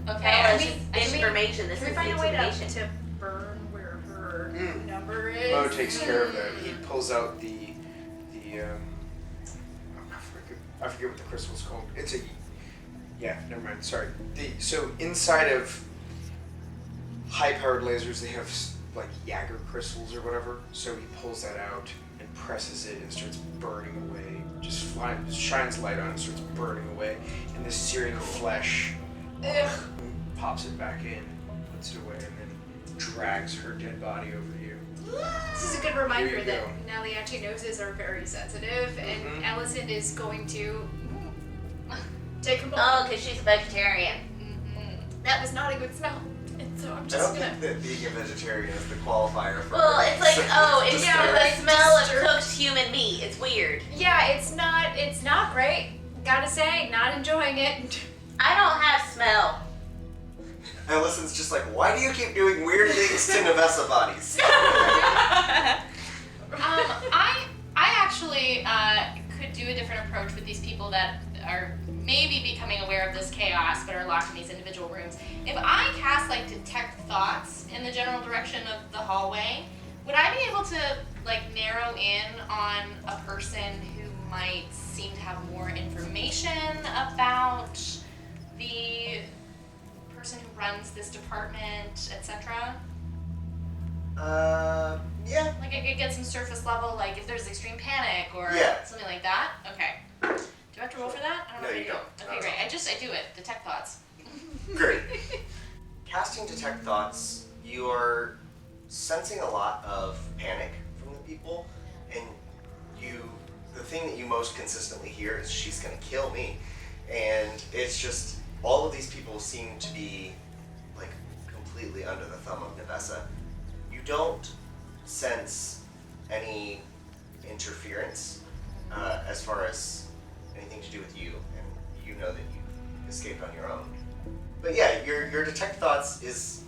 Okay. tell us can we- information. This Can we is find a way intimidation. to burn where her Mm. number is? Mo takes care of that. He pulls out the I forget what the crystal's called. It's a never mind. Sorry. So inside of high-powered lasers, they have like Jaeger crystals or whatever. So he pulls that out and presses it and starts burning away. Just shines light on it and starts burning away. And this searing flesh pops it back in, puts it away, and then drags her dead body over to you. This is a good Here reminder you that go. Naliachi noses are very sensitive, and Mhm. Allison is going to take a Oh, moment. because she's a vegetarian. That was not a good smell, and so I'm I just don't gonna. think that being a vegetarian is the qualifier for. Well, it's like, it's Yeah, the like smell of disturbed. cooked human meat. It's weird. Yeah, it's not great. Gotta say, not enjoying it. I don't have smell. Allison's just like, why do you keep doing weird things to Nefessa bodies? I actually could do a different approach with these people that are maybe becoming aware of this chaos but are locked in these individual rooms. If I cast like detect thoughts in the general direction of the hallway, would I be able to like narrow in on a person who might seem to have more information about the person who runs this department, etc.? Yeah. Like I could get some surface level, like if there's extreme panic or Yeah. something like that. Okay. Do I have to roll for that? I don't know No, if I you do. don't. Okay, No, great. no. I do it. Detect thoughts. Great. Casting detect thoughts, you are sensing a lot of panic from the people, and the thing that you most consistently hear is she's gonna kill me, and it's just all of these people seem to be like completely under the thumb of Nefessa. You don't sense any interference as far as anything to do with you, and you know that you escaped on your own. But yeah, your detect thoughts is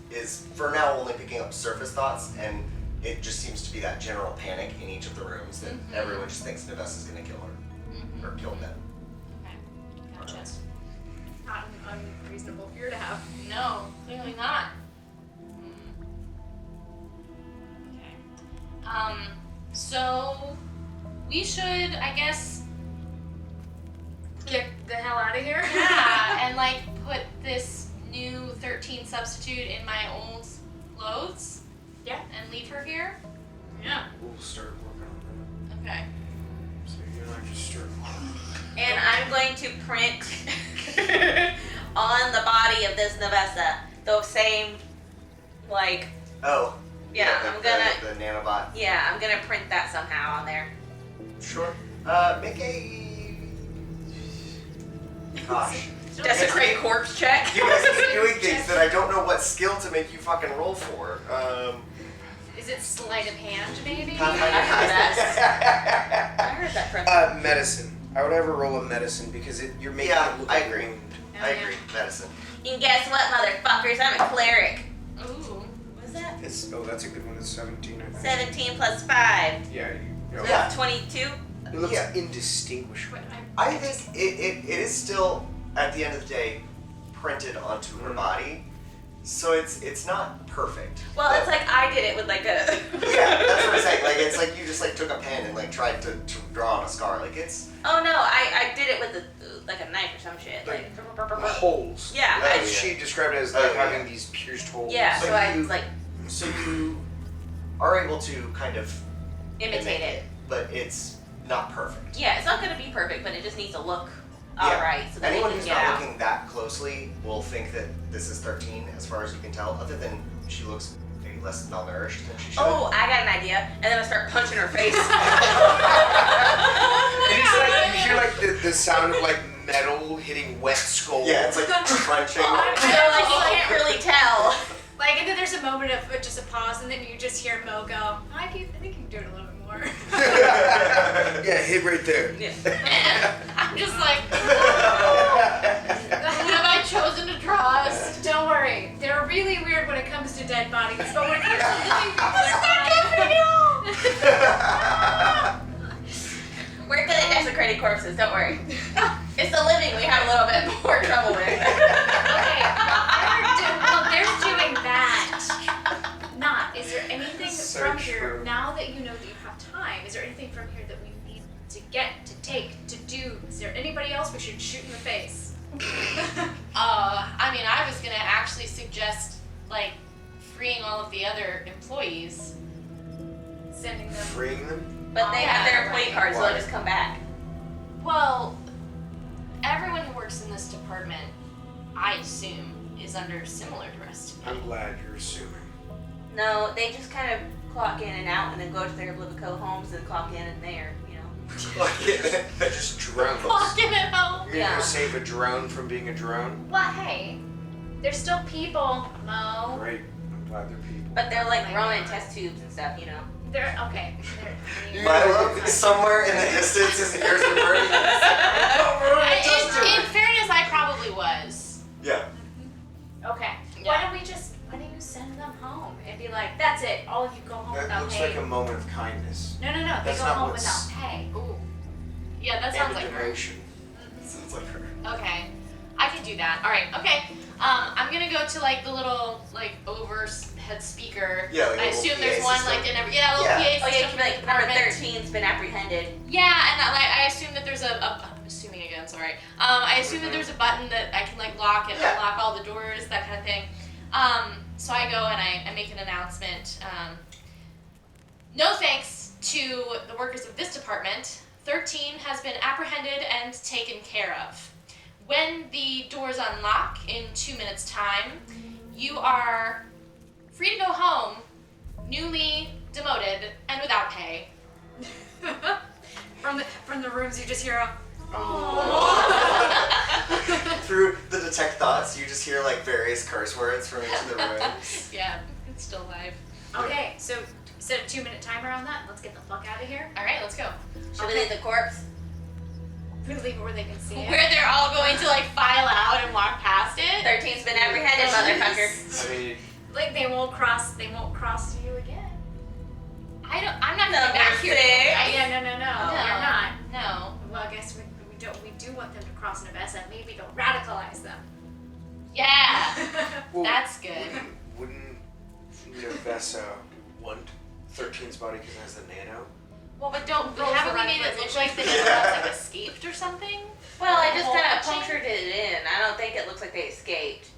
for now only picking up surface thoughts, and it just seems to be that general panic in each of the rooms that everyone just thinks Nefessa's gonna kill her or kill them. Okay. Gotcha. Not an unreasonable fear to have. No, clearly not. Okay. So we should, I guess, Get the hell out of here. yeah, and like put this new 13 substitute in my old clothes. Yeah. And leave her here. Yeah. We'll start working on Okay. that. So you and I just start. And I'm going to print on the body of this Nefessa the same, like, Oh. yeah, the, I'm gonna, the nanobot. yeah, I'm gonna print that somehow on there. Sure. Make a. Gosh. Desecrate corpse check. You guys keep doing things that I don't know what skill to make you fucking roll for. Is it sleight of hand, maybe? I heard that from Medicine. I would ever roll a medicine because you're making Yeah, it look I like a agree. wound. I agree. Medicine. And guess what, motherfuckers? I'm a cleric. Ooh. What's that? It's that's a good one. It's 17, I think. 17 plus 5. Yeah. Yeah. 22. It looks Yeah. indistinguishable. I think it is still, at the end of the day, printed onto her body. So it's not perfect. Well, but, it's like I did it with like a. Yeah, that's what I'm saying. Like it's like you just like took a pen and like tried to draw on a scar. Like it's Oh no, I did it with like a knife or some shit. Like. Holes. Yeah. Oh, As she described it as like Oh, yeah. having these pierced holes. Yeah. But So I you- like so you are able to kind of imitate it. but it's not perfect. Yeah, it's not gonna be perfect, but it just needs to look Yeah. alright so that Anyone we who's can get not out. looking that closely will think that this is 13, as far as you can tell. Other than she looks maybe less malnourished than she should. Oh, I got an idea, and then I start punching her face. And it's like you hear like the sound of like metal hitting wet skull. Yeah, it's like crunching. They're like, you can't really tell. Like, and then there's a moment of just a pause, and then you just hear Mo go, I think you can do it a little bit more. Yeah, hit right there. I'm just like, what have I chosen to trust? Don't worry, they're really weird when it comes to dead bodies, but when it comes to living people, they're fine. We're good at desecrating corpses, don't worry. It's the living we have a little bit more trouble with. Okay, well, they're doing that. Is there anything So from here, true. now that you know that you have time, is there anything from here that we need to get, to take, to do? Is there anybody else we should shoot in the face? I mean, I was gonna actually suggest, like, freeing all of the other employees. Sending them. Freeing them? But they have their employee Right. cards, so they'll just come back. Well, everyone who works in this department, I assume, is under similar duress to me. I'm glad you're assuming. No, they just kind of clock in and out and then go to their Oblivico homes and clock in and there, you know. They're just drones. Walking at home. You're Yeah. gonna save a drone from being a drone? Well, hey, they're still people, Mo. Great. I'm glad they're people. But they're like running test tubes and stuff, you know. They're, okay. Milo, somewhere in the distance, his ears are burning. In fairness, I probably was. Yeah. Okay. Yeah. Why don't you send them home and be like, that's it, all of you go home That without looks pay. like a moment of kindness. No, they That's go not home what's- without pay. Ooh. Yeah, that And sounds a like her. demotion. Sounds like her. Okay. I can do that. Alright, okay. I'm gonna go to like the little like overhead speaker. Yeah, like a I little assume PA there's one system. like in every little Yeah. PA Oh yeah, system you can be in the like, number department. 13's been apprehended. Yeah, and I assume that there's I'm assuming again, sorry. I assume that there's a button that I can like lock and Yeah. unlock all the doors, that kind of thing. So I go and I make an announcement. No thanks to the workers of this department. 13 has been apprehended and taken care of. When the doors unlock in 2 minutes' time, you are free to go home, newly demoted and without pay. From the rooms, you just hear a, Through the detect thoughts, you just hear like various curse words from each of the rooms. Yeah, it's still live. okay, so set a 2-minute timer on that. Let's get the fuck out of here. All right, let's go. Should we leave the corpse? We'll leave it where they can see it. Where they're all going to like file out and walk past it. 13's been apprehended, motherfucker. I mean, Like they won't cross you again. I'm not No, coming back here. they're Right? Yeah, no, you're not. No. Well, I guess we do want them to cross Nevessa. Maybe don't radicalize them. Yeah. well, That's good. Wouldn't Nevessa want 13's body because it has the nano? Well, but haven't we made it look like the Yeah. like escaped or something? Well, I just Whole kind of chain? punctured it in. I don't think it looks like they escaped.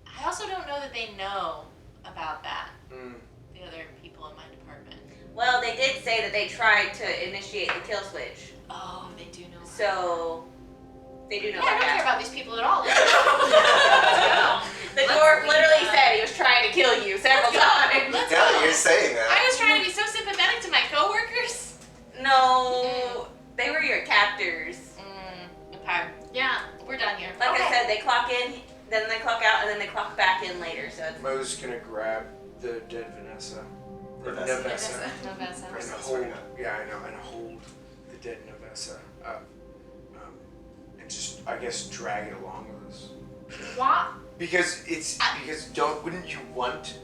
I also don't know that they know about that. Mm. The other people in my department. Well, they did say that they tried to initiate the kill switch. Oh, they do know. So, they do know Yeah, I about don't care that. about these people at all. The Let's dwarf leave literally that. said he was trying to kill you several times. Let's Now that go. you're saying I that. was trying to be so sympathetic to my coworkers. No, they were your captors. Okay, Yeah. we're done here. Like I Okay. said, they clock in, then they clock out, and then they clock back in later. So it's Mo's gonna grab the dead Vanessa. Or Nevessa. Nevessa. Nevessa. And That's hold, right. yeah, I know, and hold the dead Nevessa up. And just, I guess, drag it along with us. What? Because wouldn't you want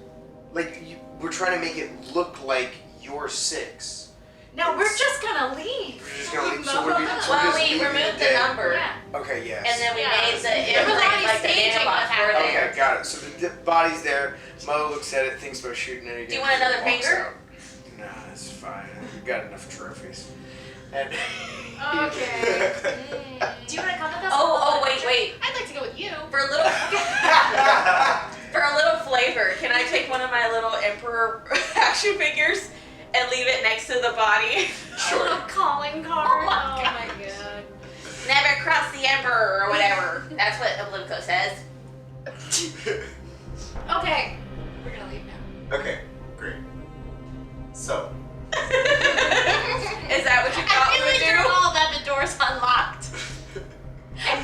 we're trying to make it look like you're 6. No, we're just gonna leave. We're just gonna leave. So we're just Well, we leaving removed it the dead. number. Yeah. Okay, yes. And then we Yeah. made the Everybody's imprint, like the staging nanobots what were happened. there. Okay, got it. So the body's there. Mo looks at it, thinks about shooting it again. Do you want another walks finger? out. Nah, it's fine. We've got enough trophies. And Okay. Do you want to come with us? Oh, wait. I'd like to go with you. For a little for a little flavor, can I take one of my little Emperor action figures and leave it next to the body? Sure. A calling card. Oh my my god. Never cross the Emperor or whatever. That's what Oblivia says. Okay. We're gonna leave now. Okay, great. So, Is that what you thought we would After do? all that, the door's unlocked. And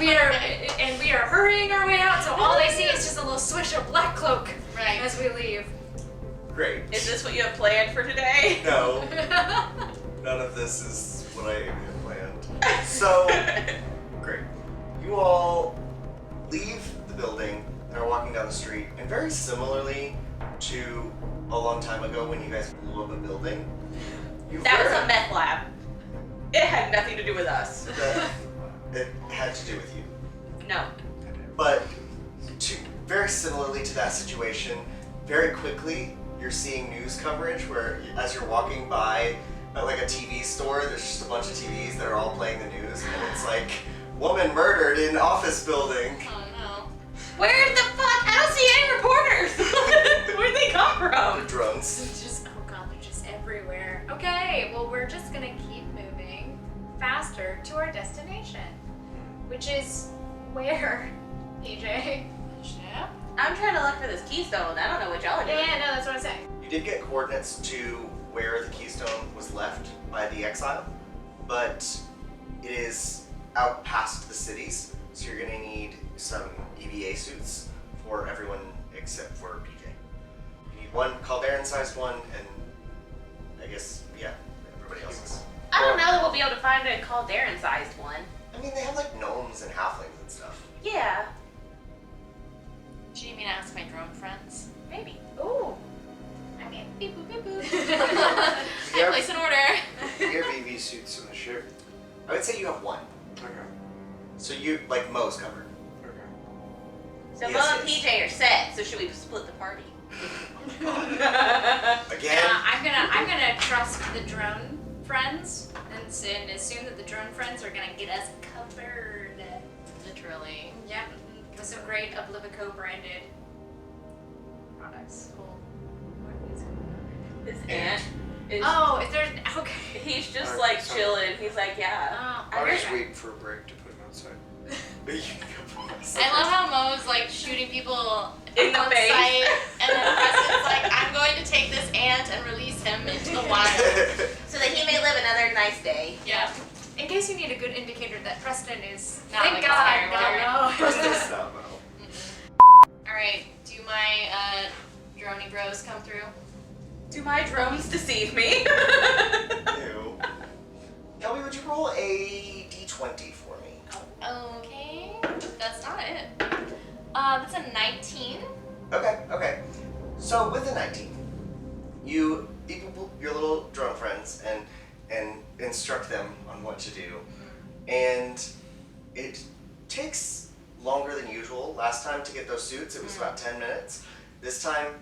we are hurrying our way out, so all they see is just a little swish of black cloak Right. as we leave. great. Is this what you have planned for today? No, none of this is what I had planned. So, great. You all leave the building and are walking down the street, and very similarly to a long time ago when you guys blew up a building, you That was a meth lab. It had nothing to do with us. It had to do with you. No. But very similarly to that situation, very quickly you're seeing news coverage where as you're walking by like a TV store, there's just a bunch of TVs that are all playing the news, and it's like, woman murdered in office building. Oh no. Where the fuck? I don't see any reporters. Where'd they come from? Drones. It's just, oh god, they're just everywhere. Okay, well, we're just gonna keep moving faster to our destination, which is where, PJ? Yeah. I'm trying to look for this keystone. I don't know what y'all are doing. Yeah, no, that's what I'm saying. You did get coordinates to where the keystone was left by the exile, but it is out past the cities, so you're gonna need some EVA suits for everyone except for PJ. You need one Calderon-sized one, and I guess, yeah, everybody else's. I don't know that we'll be able to find a Calderon-sized one. I mean, they have like gnomes and halflings and stuff. Yeah, Do you need me to ask my drone friends? maybe. Ooh. I mean, beep boop beep boop. Yeah. I place an order. We have EV suits on the ship. I would say you have one. Okay. So you, like, Mo's covered. Okay. So Yes, Mo and yes. PJ are set, so should we split the party? Again? I'm gonna trust the drone friends and assume that the drone friends are gonna get us covered. Literally. Yep, with some great Oblivico branded products. Cool. His aunt is. Oh, if there's okay. He's just Alright, like so- chilling. He's like, yeah. Oh, I was okay. just waiting for a break to put him outside. I love how Mo's like shooting people In the on face. sight, and then Preston's like, I'm going to take this ant and release him into the wild. So that he may live another nice day. Yeah. In case you need a good indicator that Preston is Not thank like God, a tire no. Preston's not Mo. Alright, do my droney bros come through? Do my drones deceive me? Ew. Kelby, would you roll a d20 for me? Okay, that's not it. That's a 19. Okay. So with the 19, you beep your little drone friends and instruct them on what to do. And it takes longer than usual. Last time to get those suits, it was about 10 minutes. This time,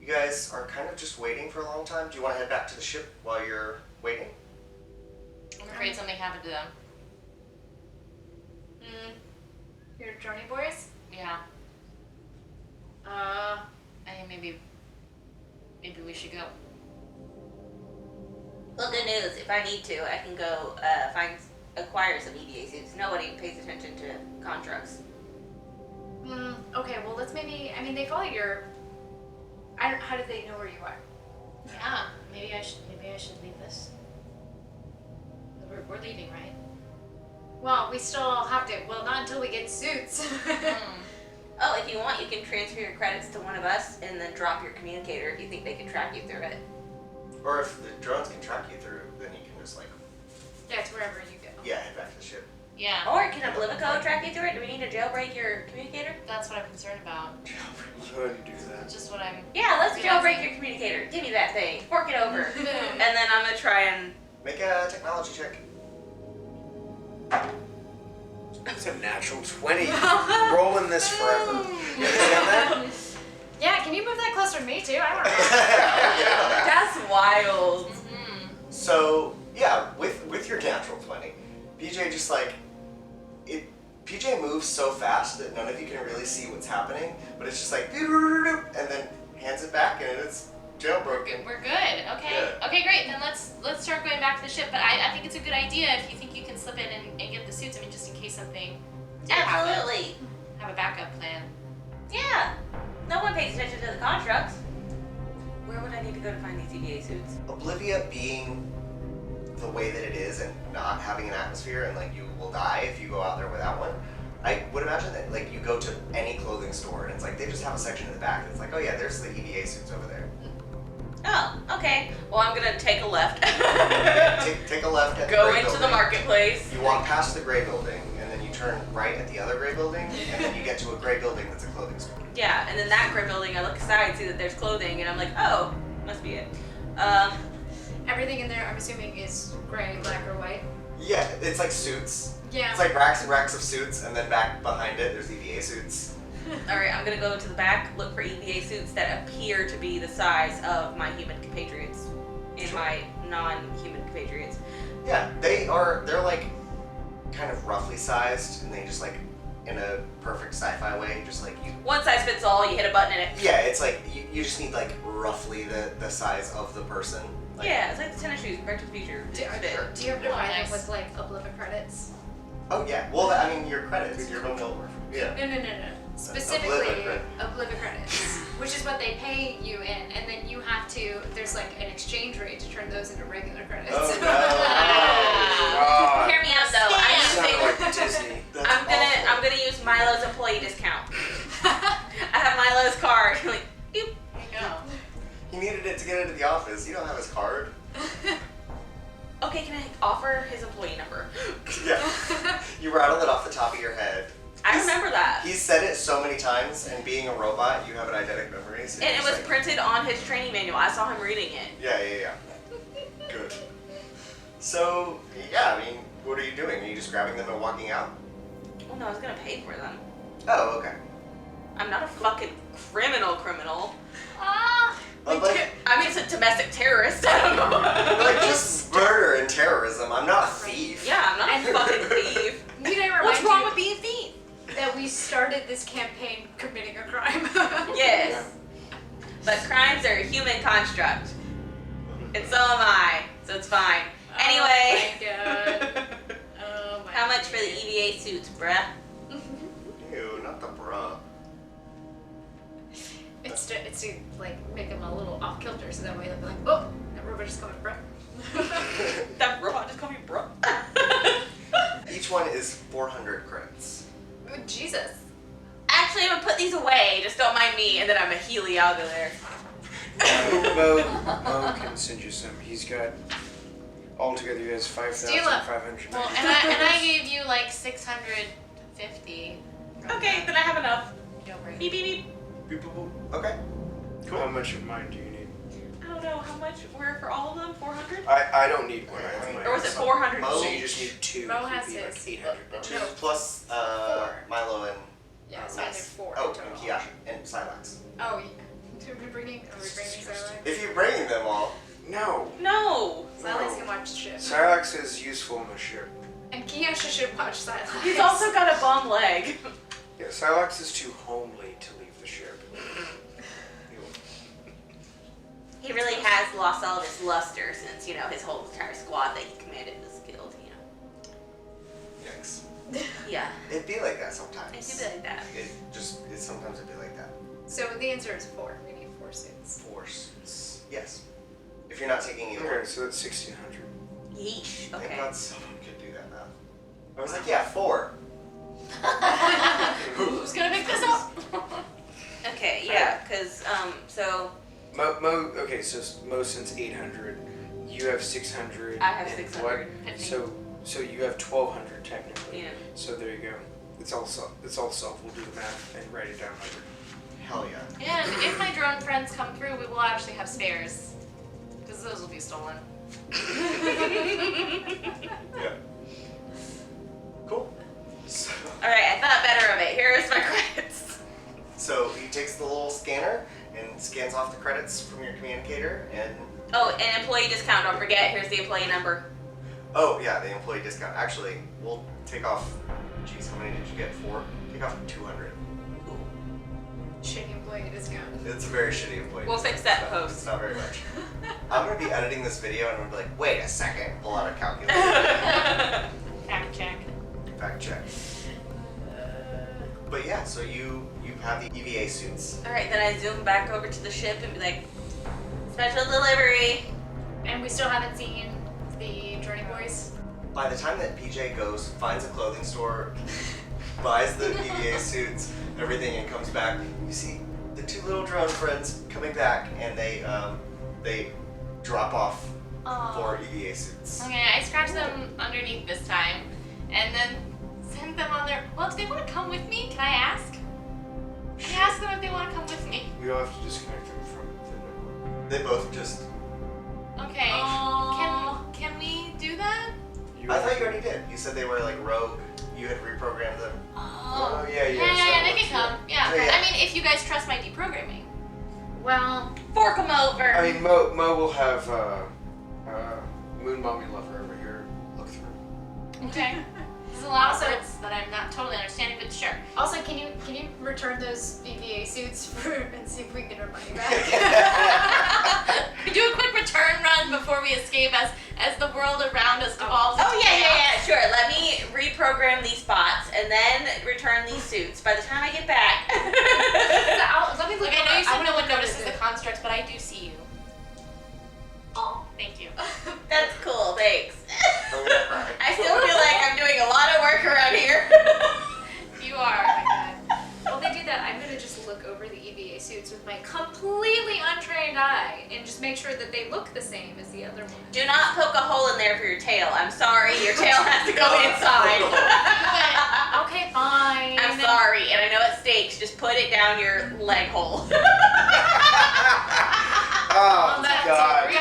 you guys are kind of just waiting for a long time. Do you want to head back to the ship while you're waiting? I'm afraid something happened to them. Your drony boys? Yeah, Uh, I think maybe we should go. Well, good news. If I need to, I can go acquire some EVA suits. Nobody pays attention to constructs. okay, well let's maybe, I mean they follow your, how do they know where you are? Yeah, maybe I should leave this. We're leaving, right? Well, we still have to, well not until we get suits. Oh, if you want, you can transfer your credits to one of us and then drop your communicator if you think they can track you through it. Or if the drones can track you through, then you can just like, Yeah, it's wherever you go. yeah, head back to the ship. Yeah, Or can Oblivico track you through it? Do we need to jailbreak your communicator? that's what I'm concerned about. Go ahead and do that. Just what I'm. Yeah, let's realizing. jailbreak your communicator. Give me that thing. Fork it over. Boom. And then I'm gonna try and... Make a technology check. It's a natural 20. Rolling this forever. You understand that? Yeah, can you move that closer to me too? I don't know. That's wild. So yeah, with your natural 20, PJ just like it. PJ moves so fast that none of you can really see what's happening, but it's just like and then hands it back and it's jailbroken. We're good. Okay. Yeah. Okay, great. Then let's start going back to the ship. But I think it's a good idea if you think you can slip in and get the suits. I mean, just in case something did happen. Absolutely. Have a backup plan. Yeah. No one pays attention to the constructs. Where would I need to go to find these EVA suits? Oblivia being the way that it is and not having an atmosphere and like you will die if you go out there without one. I would imagine that like you go to any clothing store and it's like they just have a section in the back that's like, oh yeah, there's the EVA suits over there. Oh, okay. Well, I'm gonna take a left. Take a left at the Go gray into the building. marketplace. You walk past the gray building and then you turn right at the other gray building and then you get to a gray building that's a clothing store. Yeah, and then that gray building, I look aside, see that there's clothing, and I'm like, oh, must be it. Everything in there, I'm assuming, is gray, black, or white. Yeah, it's like suits. Yeah. It's like racks and racks of suits and then back behind it there's EVA suits. Alright, I'm gonna go to the back, look for EVA suits that appear to be the size of my human compatriots and my non-human compatriots. Yeah, they're like kind of roughly sized and they just like in a perfect sci-fi way, just like you. One size fits all, you hit a button in it. Yeah, it's like you just need like roughly the size of the person. Like, Yeah, it's like the tennis shoes, Back to the Future. Do, It's fit. do you have to Oh, buy nice. them with like Oblivia credits? Oh yeah. Well, I mean your credits. Your yeah. No. Specifically, Oblivia Oblivia credits, which is what they pay you in, and then you have to. There's like an exchange rate to turn those into regular credits. Oh no. God. Hear me out though. I'm Sound using, like Disney. That's I'm gonna use Milo's employee discount. I have Milo's card. Like, boop. There you go. He needed it to get into the office. You don't have his card. Okay, can I offer his employee number? Yeah. You rattle it off the top of your head. I remember that. He's said it so many times, and being a robot, you have an eidetic memory. So And it you're was just like, printed on his training manual. I saw him reading it. Yeah. Good. So, yeah, I mean, what are you doing? Are you just grabbing them and walking out? Well, no, I was gonna pay for them. Oh, okay. I'm not a fucking criminal. But like, I mean, it's a domestic terrorist. I don't know. like just murder and terrorism. I'm not a thief. Yeah, I'm not a fucking thief. Need I remind What's wrong you with being a thief? that we started this campaign committing a crime? Yes. But crimes are a human construct. And so am I. So it's fine. Anyway. Oh my god. Oh my How much for the goodness. EVA suits, bruh? Ew, not the bra. It's to like make them a little off kilter, so that way they'll be like, oh, that robot just called me bro. That robot just called me bruh. Each one is 400 credits. Oh, Jesus. Actually, I'm gonna put these away. Just don't mind me. And then I'm gonna Healy out of there. Mo can send you some. He's got altogether he has 5,500. Well, and I gave you like 650. Okay, then I have enough. Don't worry. Beep, beep, beep. Boop, boop, boop. Okay. How much of mine do you need? I don't know how much were for all of them. 400? I don't need one. I have mine. Or was it 400? Mo- So you just need two. Mo It'd has be like his. 800 bucks. No. Plus Milo and Yeah, so I need Max. 4 Oh, total. and Kiasha and Silax. Oh, yeah. Are we bringing Silax? If you're bringing them all, No. No. Silax can watch the ship. Silax is useful on the ship. And Kiasha should watch Silax. He's also got a bum leg. Yeah, Silax is too homely to leave the ship. He really has lost all of his luster since, you know, his whole entire squad that he commanded was killed, you know. yikes. Yeah. It'd be like that sometimes. It do be like that. Sometimes it'd be like that. So the answer is 4. We need 4 suits. 4 suits. Yes. If you're not taking either. Okay, so that's 1,600. Yeesh. Thank Okay. God someone could do that math. I was like, yeah, 4. Who's gonna pick this up? Okay, yeah, because, so Okay, so Mo sends 800. You have 600. I have and 600. What? So you have 1,200 technically. Yeah. So there you go. It's all self. We'll do the math and write it down later. Hell yeah. And if my drone friends come through, we will actually have spares. Because those will be stolen. Yeah. Cool. So, Alright, I thought better of it. Here's my credits. so he takes the little scanner and scans off the credits from your communicator and... Oh, and employee discount, don't forget. Here's the employee number. Oh, yeah, the employee discount. Actually, we'll take off... Geez, how many did you get? 4? Take off 200. Shitty employee discount. It's a very shitty employee. We'll fix that It's post. not very much. I'm going to be editing this video and I'm going to be like, wait a second, pull out a calculator. Fact check. Fact check. But yeah, so you have the EVA suits. Alright, then I zoom back over to the ship and be like, special delivery. And we still haven't seen the Journey Boys. By the time that PJ goes, finds a clothing store, buys the EVA suits, everything, and comes back, you see the 2 little drone friends coming back, and they drop off Aw. 4 EVA suits. Okay, I scratch them underneath this time, and then send them on their. Well, do they want to come with me? Can I ask? Can I ask them if they want to come with me? We all have to disconnect them from the network. They both just... Okay. Aw. Can we do that? I thought you already did. You said they were like rogue. You had reprogrammed them. Oh, yeah, Yeah, so they can come. Yeah. Yeah, yeah. I mean, if you guys trust my deprogramming. Well, Fork them over. I mean, Mo will have Moon Mommy Lover over here look through. Okay. There's a lot of Also- words that I'm not totally understanding, but sure. also, can you return those EVA suits and see if we can get our money back? We do a quick return run before we escape as the world around us devolves. Oh into yeah, chaos. sure. Let me reprogram these bots and then return these suits. By the time I get back. Let me look. Look, I know you said no one wanna notices the visit. constructs, but I do see you. Oh. Thank you. That's cool, thanks. I'm gonna cry. I still feel like I'm doing a lot of work around here. You are. Oh my God. While they do that, I'm gonna just look over the EVA suits with my completely untrained eye and just make sure that they look the same as the other one. Do not poke a hole in there for your tail. I'm sorry, your tail has to go inside. Okay, fine. I'm sorry, and I know it stinks. Just put it down your leg hole. Oh, That's God. it.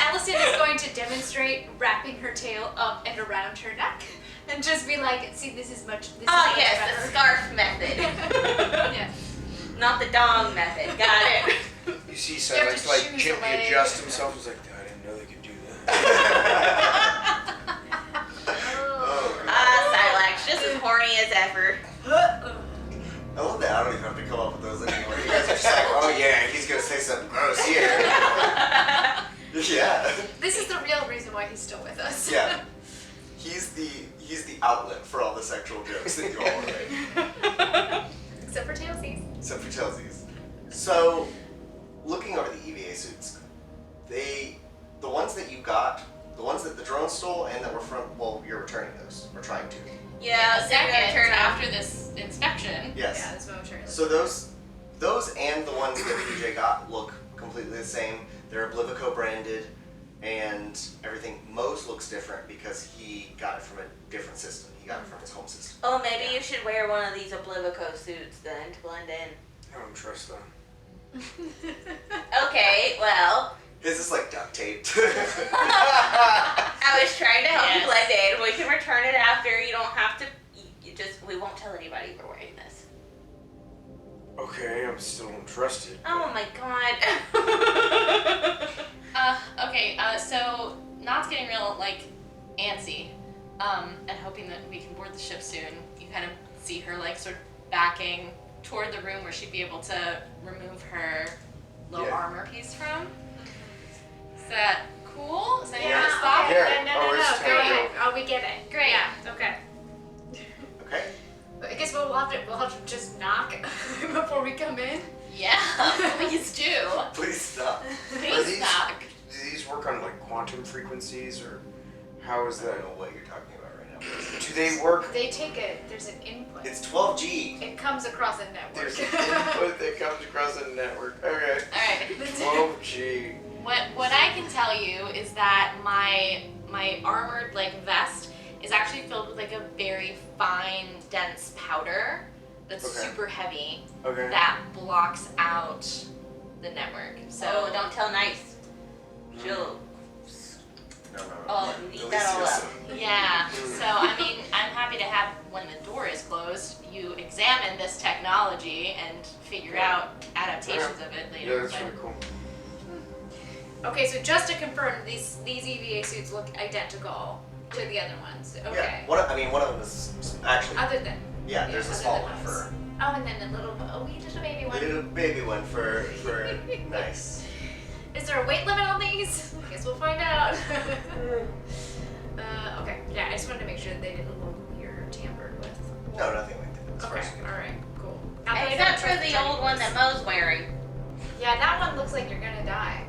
Ellison is going to demonstrate wrapping her tail up and around her neck, and just be like, "See, this is much. This Oh is yes, much the better." scarf method. Yeah. Not the dong method. Got it. You see You have Silex to like choose a gently leg. adjust himself. He's like, I didn't know they could do that. Oh, God. Silex, just as horny as ever. I love that I don't even have to come up with those anymore. You guys are just like, oh yeah, he's gonna say something gross here. Yeah. This is the real reason why he's still with us. Yeah. He's the outlet for all the sexual jokes that you all make. Except for tailsies. Except for Chelsea's. So, looking over the EVA suits, the ones that you got, the ones that the drone stole and that were from, well, you're returning those, or trying to. Yeah, A so we're gonna second turn off. after this inspection. Yes. Yeah, that's momentarily. So those and the ones that PJ got look completely the same. They're Oblivico branded and everything. Mo's looks different because he got it from a different system. He got it from his home system. Oh, maybe you should wear one of these Oblivico suits then to blend in. I don't trust them. Okay, well, His is like duct taped. I was trying to help you Yes. blend in. We can return it after. You don't have to. We won't tell anybody we're wearing this. Okay, I'm still don't trust it. Oh my god. Okay, so Not's getting real, like, antsy, and hoping that we can board the ship soon. You kind of see her, like, sort of backing toward the room where she'd be able to remove her low Yeah. armor piece from. Is that cool? Is that Yeah. gonna stop? Yeah. No, Oh, it's go time to ahead. Oh, we get it. Great. Yeah. Okay. Okay. I guess we'll have to just knock before we come in. Yeah, please do. Please stop. Are Please these- knock. Do these work on like quantum frequencies or how is I that? don't know what you're talking about right now. Do they work? They take there's an input. It's 12G. It comes across a network. There's an input that comes across a network. Okay. Alright. 12G. What I can tell you is that my armored like vest is actually filled with like a very fine, dense powder that's Okay. super heavy Okay. that blocks out the network. So So don't tell Nice. She'll. No. Oh, eat At that least all you up. assume. yeah. So I mean, I'm happy to have when the door is closed, you examine this technology and figure out adaptations of it later. Yeah, that's but- really cool. Okay, so just to confirm, these EVA suits look identical to the other ones. Okay. Yeah. One of them is actually. Other than There's a other small than one us. for Oh, and then a wee little baby a one. little baby one for nice. Is there a weight limit on these? I guess we'll find out. Okay. Yeah, I just wanted to make sure that they didn't look weird or tampered with. No, nothing like that. As far Okay. as you know. All right. Cool. Now that I Except don't for trust the old one that Mo's wearing. Yeah, that one looks like you're gonna die.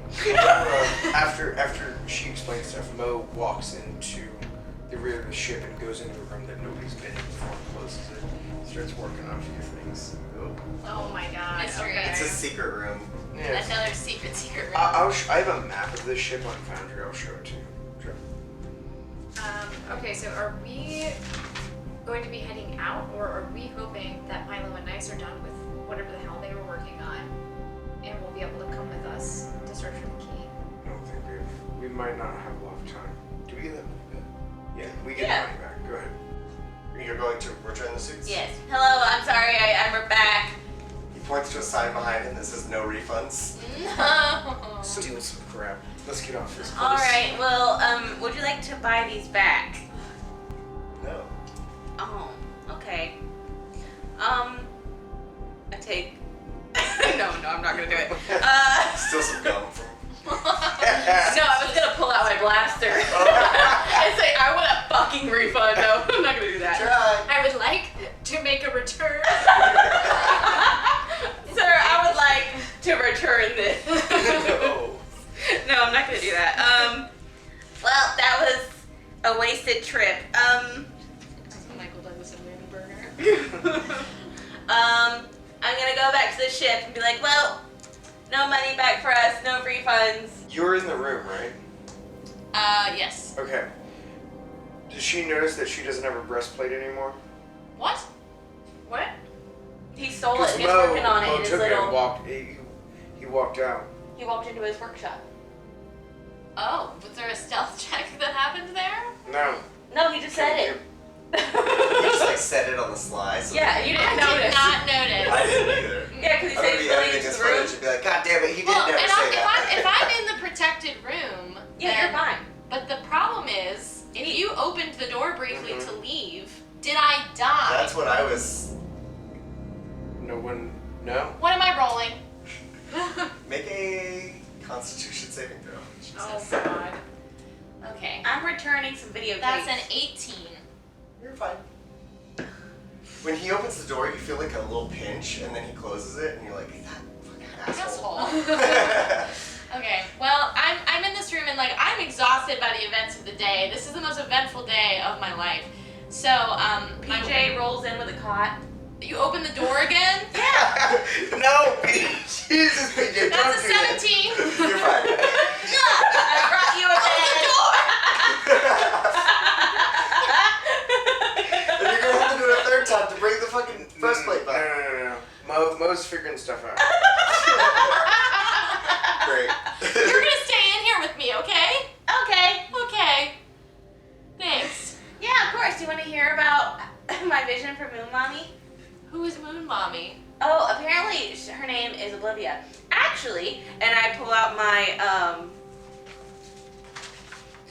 After she explains stuff, Mo walks into the rear of the ship and goes into a room that nobody's been in before and closes it. Starts working on a few things. Oh my god. Mystery. Okay. It's a secret room. Yeah. Another secret room. I have a map of this ship on Foundry. I'll show it to you. Sure. Okay, so are we going to be heading out, or are we hoping that Milo and Nice are done with whatever the hell they were working on, and will be able to come with us to search for the key? I don't think we might not have a lot of time. Do we get that money back? Yeah, we get Yeah. the money back. Go ahead. You're going to return the suits? Yes. Hello, I'm sorry, I'm back. He points to a sign behind him that says no refunds. No. Steal some crap. Let's get off this place. Alright, well, would you like to buy these back? No. Oh, okay. I take. no, I'm not gonna do it. Still some gum from. No, I was gonna pull out my blaster and say, I want a fucking refund. No, I'm not gonna do that. Try. I would like to make a return. Sir, I would like to return this. No. No, I'm not gonna do that. Well, that was a wasted trip. Michael Douglas and Randy Burger. I'm gonna go back to the ship and be like, well, no money back for us, no refunds. You're in the room, right? Yes. Okay. Does she notice that she doesn't have a breastplate anymore? What? What? He stole it and he's Mo working on it in his took it and little. he walked out. He walked into his workshop. Oh, was there a stealth check that happened there? No. No, he just said it. He just like said it on the sly. So Yeah, you didn't I notice. did not notice. I didn't either. Yeah, because he I'm said gonna he be editing leaves his the room. footage and be like, God damn it, he did Well, never and say that. if I'm in the protected room, Yeah, then, you're fine. But the problem is, if you opened the door briefly Mhm. to leave, did I die? That's what I was. No one. No. What am I rolling? Make a Constitution saving throw. Oh god. Okay. I'm returning some videotapes. That's an 18. You're fine. When he opens the door, you feel like a little pinch, and then he closes it, and you're like, that fucking asshole. Okay, well, I'm in this room and like I'm exhausted by the events of the day. This is the most eventful day of my life. So, PJ rolls in with a cot. you open the door again? No, Jesus, PJ, That's a don't do that. 17. You're fine. I brought you a And you're gonna have to do it a third time to bring the fucking first plate No, back. Mo's figuring stuff out. Great. You're gonna stay in here with me, okay? Okay. Okay. Thanks. Yeah, of course. Do you want to hear about my vision for Moon Mommy? Who is Moon Mommy? Oh, apparently her name is Oblivia. Actually, and I pull out my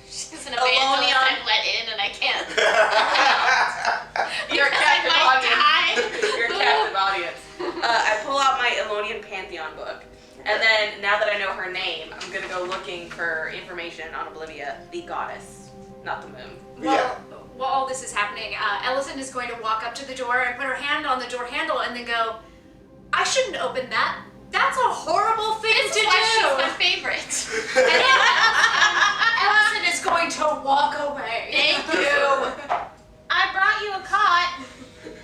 She's an evangelist Alonian. I've let in and I can't. You're a Because captive I might audience. You're a captive audience. I pull out my Elonian Pantheon book. And then, now that I know her name, I'm gonna go looking for information on Oblivia, the goddess, not the moon. Yeah. While all this is happening, Ellison is going to walk up to the door and put her hand on the door handle and then go, I shouldn't open that. That's a horrible thing This to is why she's do. my favorite. Ellison is going to walk away. Thank you. I brought you a cot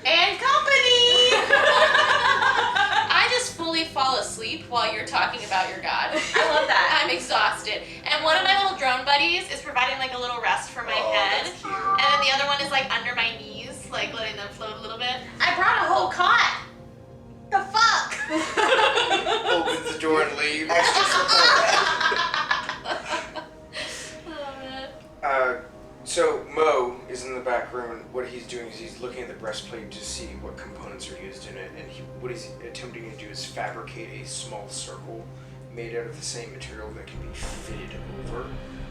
and company! I just fully fall asleep while you're talking about your god. I love that. I'm exhausted. And one of my little drone buddies is providing like a little rest for my Oh, head. that's cute. And then the other like under my knees, like letting them float a little bit. I brought a whole cot. The fuck? Opens the door and leaves. Extra support. Oh man. So Mo is in the back room, and what he's doing is he's looking at the breastplate to see what components are used in it, and what he's attempting to do is fabricate a small circle made out of the same material that can be fitted over,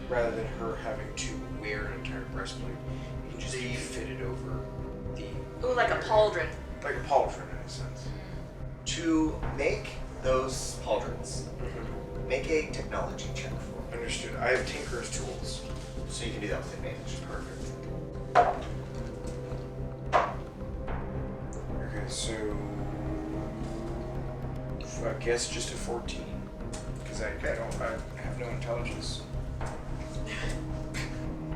rather than her having to wear an entire breastplate. It can just be fitted over the... Ooh, like a pauldron. Like a pauldron in a sense. To make those pauldrons, make a technology check for me. Understood. I have Tinker's tools. So you can do that with advantage. Perfect. Okay, so I guess just a 14, because I have no intelligence.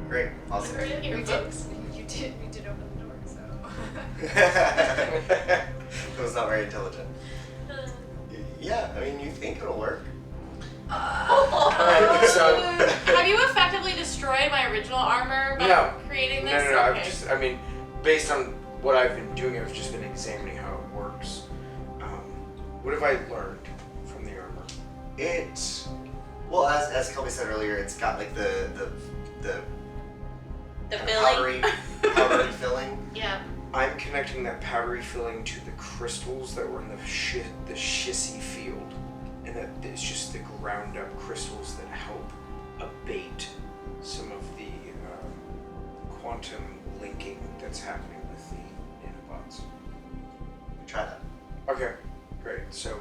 Great. Awesome. Here we go. You did open the door, so. It was not very intelligent. Yeah, I mean, you think it'll work. Alright, so Have you effectively destroyed my original armor by creating this? No. Okay. Based on what I've been doing, I've just been examining how it works. What have I learned from the armor? Well, as Kelby said earlier, it's got like the filling. powdery filling. Yeah. I'm connecting that powdery filling to the crystals that were in the shissy field, and that it's just the ground up crystals that help abate some of the quantum linking that's happening with the nanobots. Try that. Okay, great. So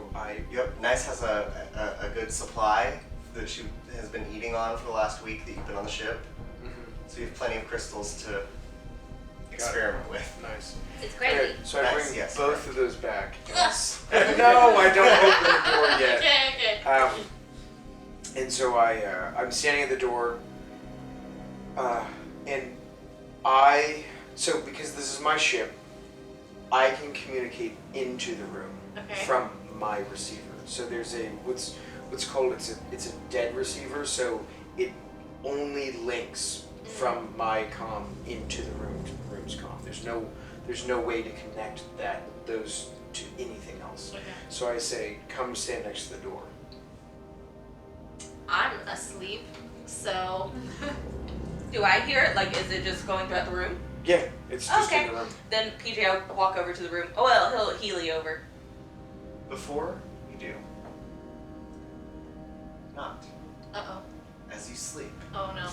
Yep, Nice has a good supply that she has been eating on for the last week that you've been on the ship. So you have plenty of crystals to experiment with. Nice. It's Okay, crazy. so I bring Yes, both right. of those back. No, I don't open the door yet. Okay. And so I'm standing at the door, and so because this is my ship, I can communicate into the room from my receiver. So there's what's called it's a dead receiver. So it only links from my comm into the room's comm. There's no way to connect those to anything else. Okay. So I say, come stand next to the door. I'm asleep, so Do I hear it? Like, is it just going throughout the room? Yeah, it's just Okay. in the room. Then PJ will walk over to the room. Oh, well, he'll Healy over. Before you do, not uh-oh. as you sleep. Oh no.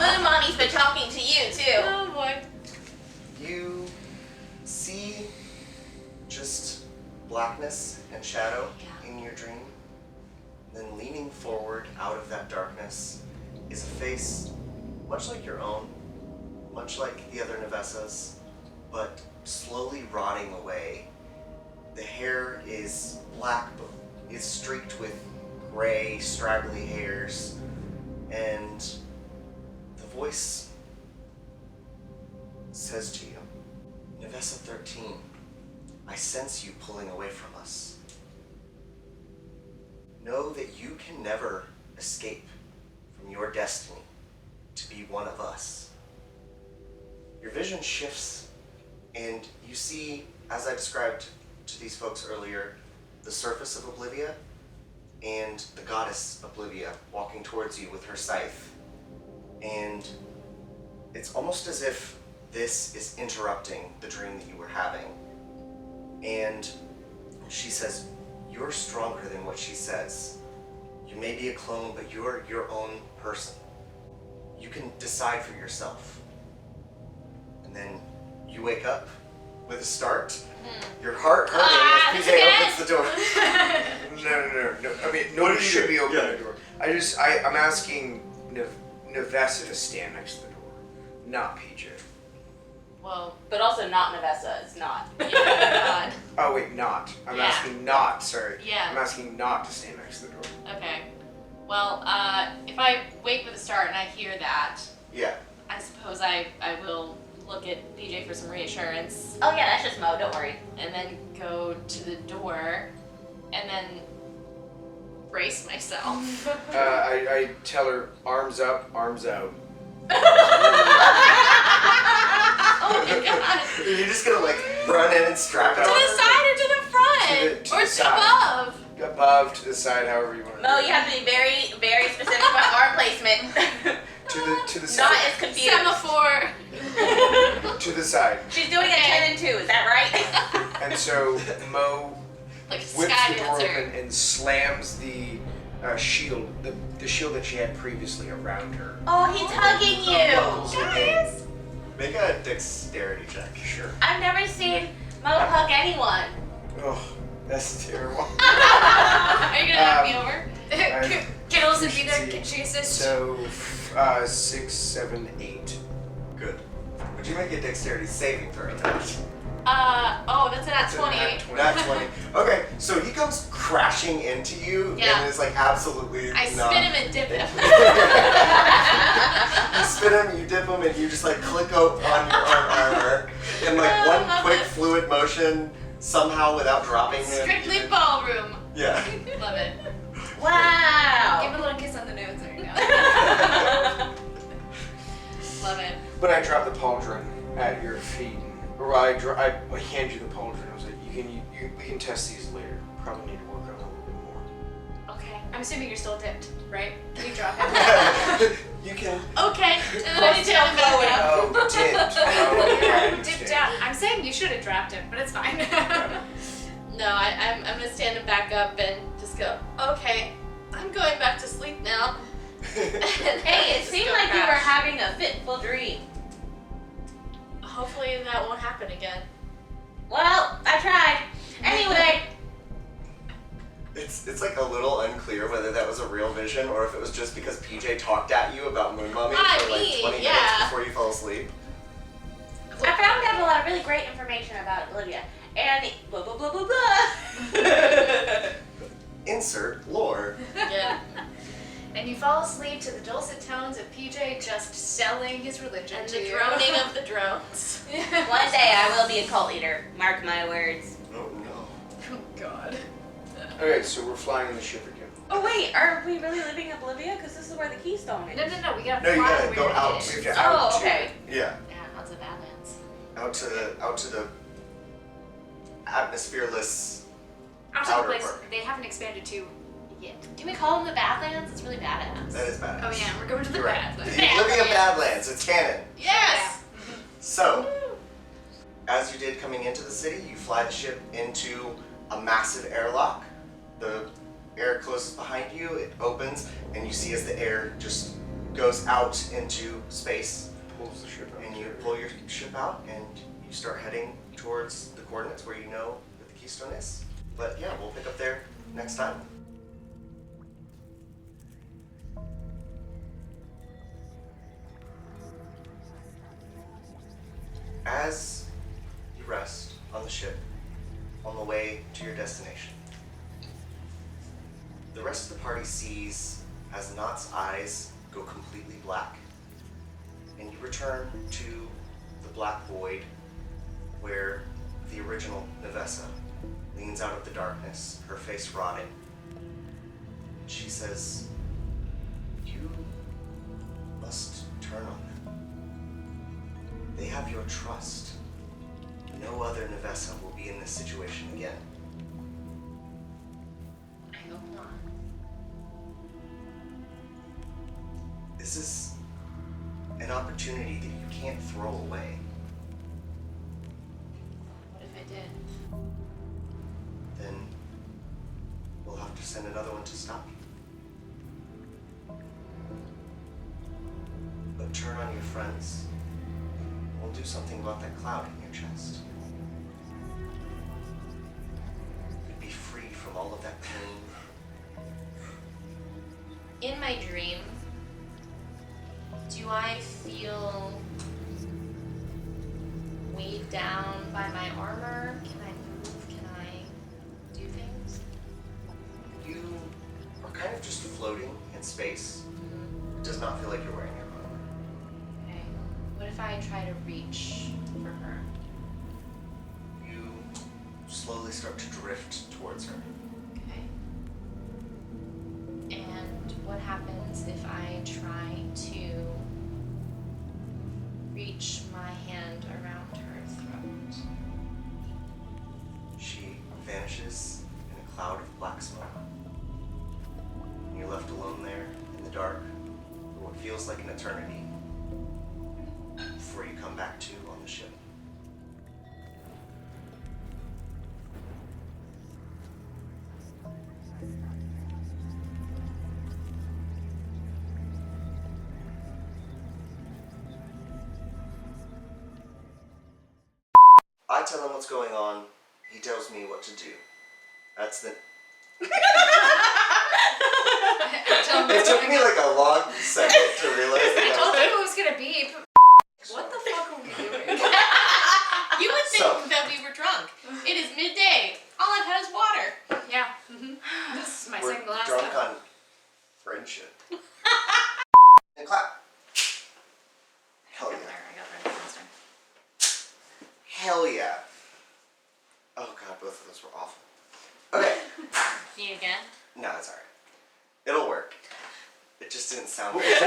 Moon Mommy's been talking to you, too. Oh boy. You see just blackness and shadow in your dream. Then leaning forward out of that darkness is a face much like your own, much like the other Nevessa's, but slowly rotting away. The hair is black, but is streaked with gray, straggly hairs, and the voice says to you, Nevessa 13, I sense you pulling away from us. Know that you can never escape from your destiny to be one of us. Your vision shifts, and you see, as I described to these folks earlier, the surface of Oblivia and the goddess Oblivia walking towards you with her scythe. And it's almost as if this is interrupting the dream that you were having. And she says, you're stronger than what she says. You may be a clone, but you're your own person. You can decide for yourself. And then you wake up with a start. Your heart hurting as PJ opens the door. No. I mean, nobody should be opening the door. I'm asking Nevessa to stand next to the door, not PJ. Well, But also not Nevessa. It's not. yeah, Oh wait, not. I'm Yeah. asking not. Sorry. Yeah. I'm asking not to stand next to the door. God. Okay. Well, if I wake with a start and I hear that, Yeah. I suppose I will look at PJ for some reassurance Oh, yeah, that's just Mo. Don't worry. and then go to the door and then brace myself. I tell her, arms up, arms out. You're just gonna like run in and strap it To on the her? side or to the front? To Or the side. above? Above, to the side, however you want to Mo, you have to be very, very specific about arm placement. To the Not side. as confused. Semaphore. To the side. She's doing a 10 and 2, is that right? And so Mo Like a whips sky the door dancer. open and slams the shield, the shield that she had previously around her. Oh, he's hugging you. Guys! Make a dexterity check. Sure. I've never seen Mo hug anyone. Oh, that's terrible. Are you gonna knock me over? Can Ellison be there? See. Can she assist? So, 6, 7, 8. Good. Would you make a dexterity saving throw? That's a nat 20. Not 20. Okay, so he comes crashing into you Yeah. and is like absolutely I not. spin him and dip him. You spin him, you dip him, and you just like click up on your armor in like one love quick it. fluid motion, somehow without dropping him. Strictly ballroom. Yeah. Love it. Wow. Give him a little kiss on the nose. There you go. Love it. When I drop the pauldron at your feet, or I hand you the pauldron, I was like, we can test these later. Probably need to work on it a little bit more. Okay. I'm assuming you're still dipped, right? Can you drop him? You can. Okay. And then I need to tell him back up. Oh, dipped. Oh, okay, I Dipped understand. out. I'm saying you should have dropped him, but it's fine. No, I'm gonna stand him back up and just go, okay, I'm going back to sleep now. Hey, it Just seemed go like you were crash. having a fitful dream. Hopefully that won't happen again. Well, I tried. Anyway, It's like a little unclear whether that was a real vision or if it was just because PJ talked at you about moon mummy I for like mean, 20 minutes yeah. before you fell asleep. I found out a lot of really great information about Oblivia. And blah, blah, blah, blah, blah. Insert lore. Yeah. And you fall asleep to the dulcet tones of PJ just selling his religion And to the you. droning of the drones. One day I will be a cult leader. Mark my words. Oh no. Oh God. Okay, so we're flying in the ship again. Oh wait, are we really leaving Oblivia? Because this is where the keystone is. No, we gotta No, you fly gotta where go it out. is. We have to Oh, out okay. to yeah, Yeah, out to Badlands. out to the atmosphereless. Out to the Outer place part. they haven't expanded to yet. Can we call them the Badlands? It's really badass. That is badass. Oh yeah, we're going to the You're right. Badlands. The Oblivia Badlands. It's canon. Yes! So, as you did coming into the city, you fly the ship into a massive airlock. The air closes behind you, it opens, and you see as the air just goes out into space, Pulls the ship out. and you pull your ship out, and you start heading towards the coordinates where you know that the keystone is. But yeah, we'll pick up there next time. As you rest on the ship on the way to your destination, the rest of the party sees as Knott's eyes go completely black, and you return to the black void where the original Nevessa leans out of the darkness, her face rotting. She says, "You must turn on them. They have your trust. No other Nevessa will be in this situation again." I hope not. This is an opportunity that you can't throw away. What if I did? Then we'll have to send another one to stop you. But turn on your friends. We'll do something about that cloud in your chest. You'd be free from all of that pain. In my dream, do I feel weighed down by my armor? Can I move? Can I do things? You are kind of just floating in space. It does not feel like you're wearing your armor. Okay. What if I try to reach for her? You slowly start to drift towards her. Okay. And what happens if I try to reach my hand around her throat? I tell him what's going on. He tells me what to do. That's the. It took me like a long second to realize that. I told you it was gonna beep. What the fuck are we doing? You would think that we were drunk. It is midday. All I've had is water. Yeah. This is my We're second glass. drunk though. on friendship. And clap. Hell yeah. I got there last time. Hell yeah. Oh god, both of those were awful. Okay. Me again? No, it's alright. It'll work. It just didn't sound good. It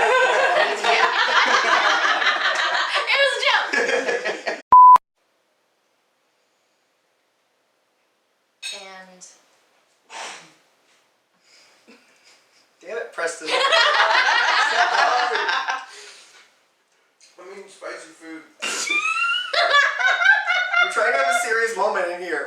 was a joke. And Damn it, Preston. I mean, spicy food. We're trying to have a serious moment in here.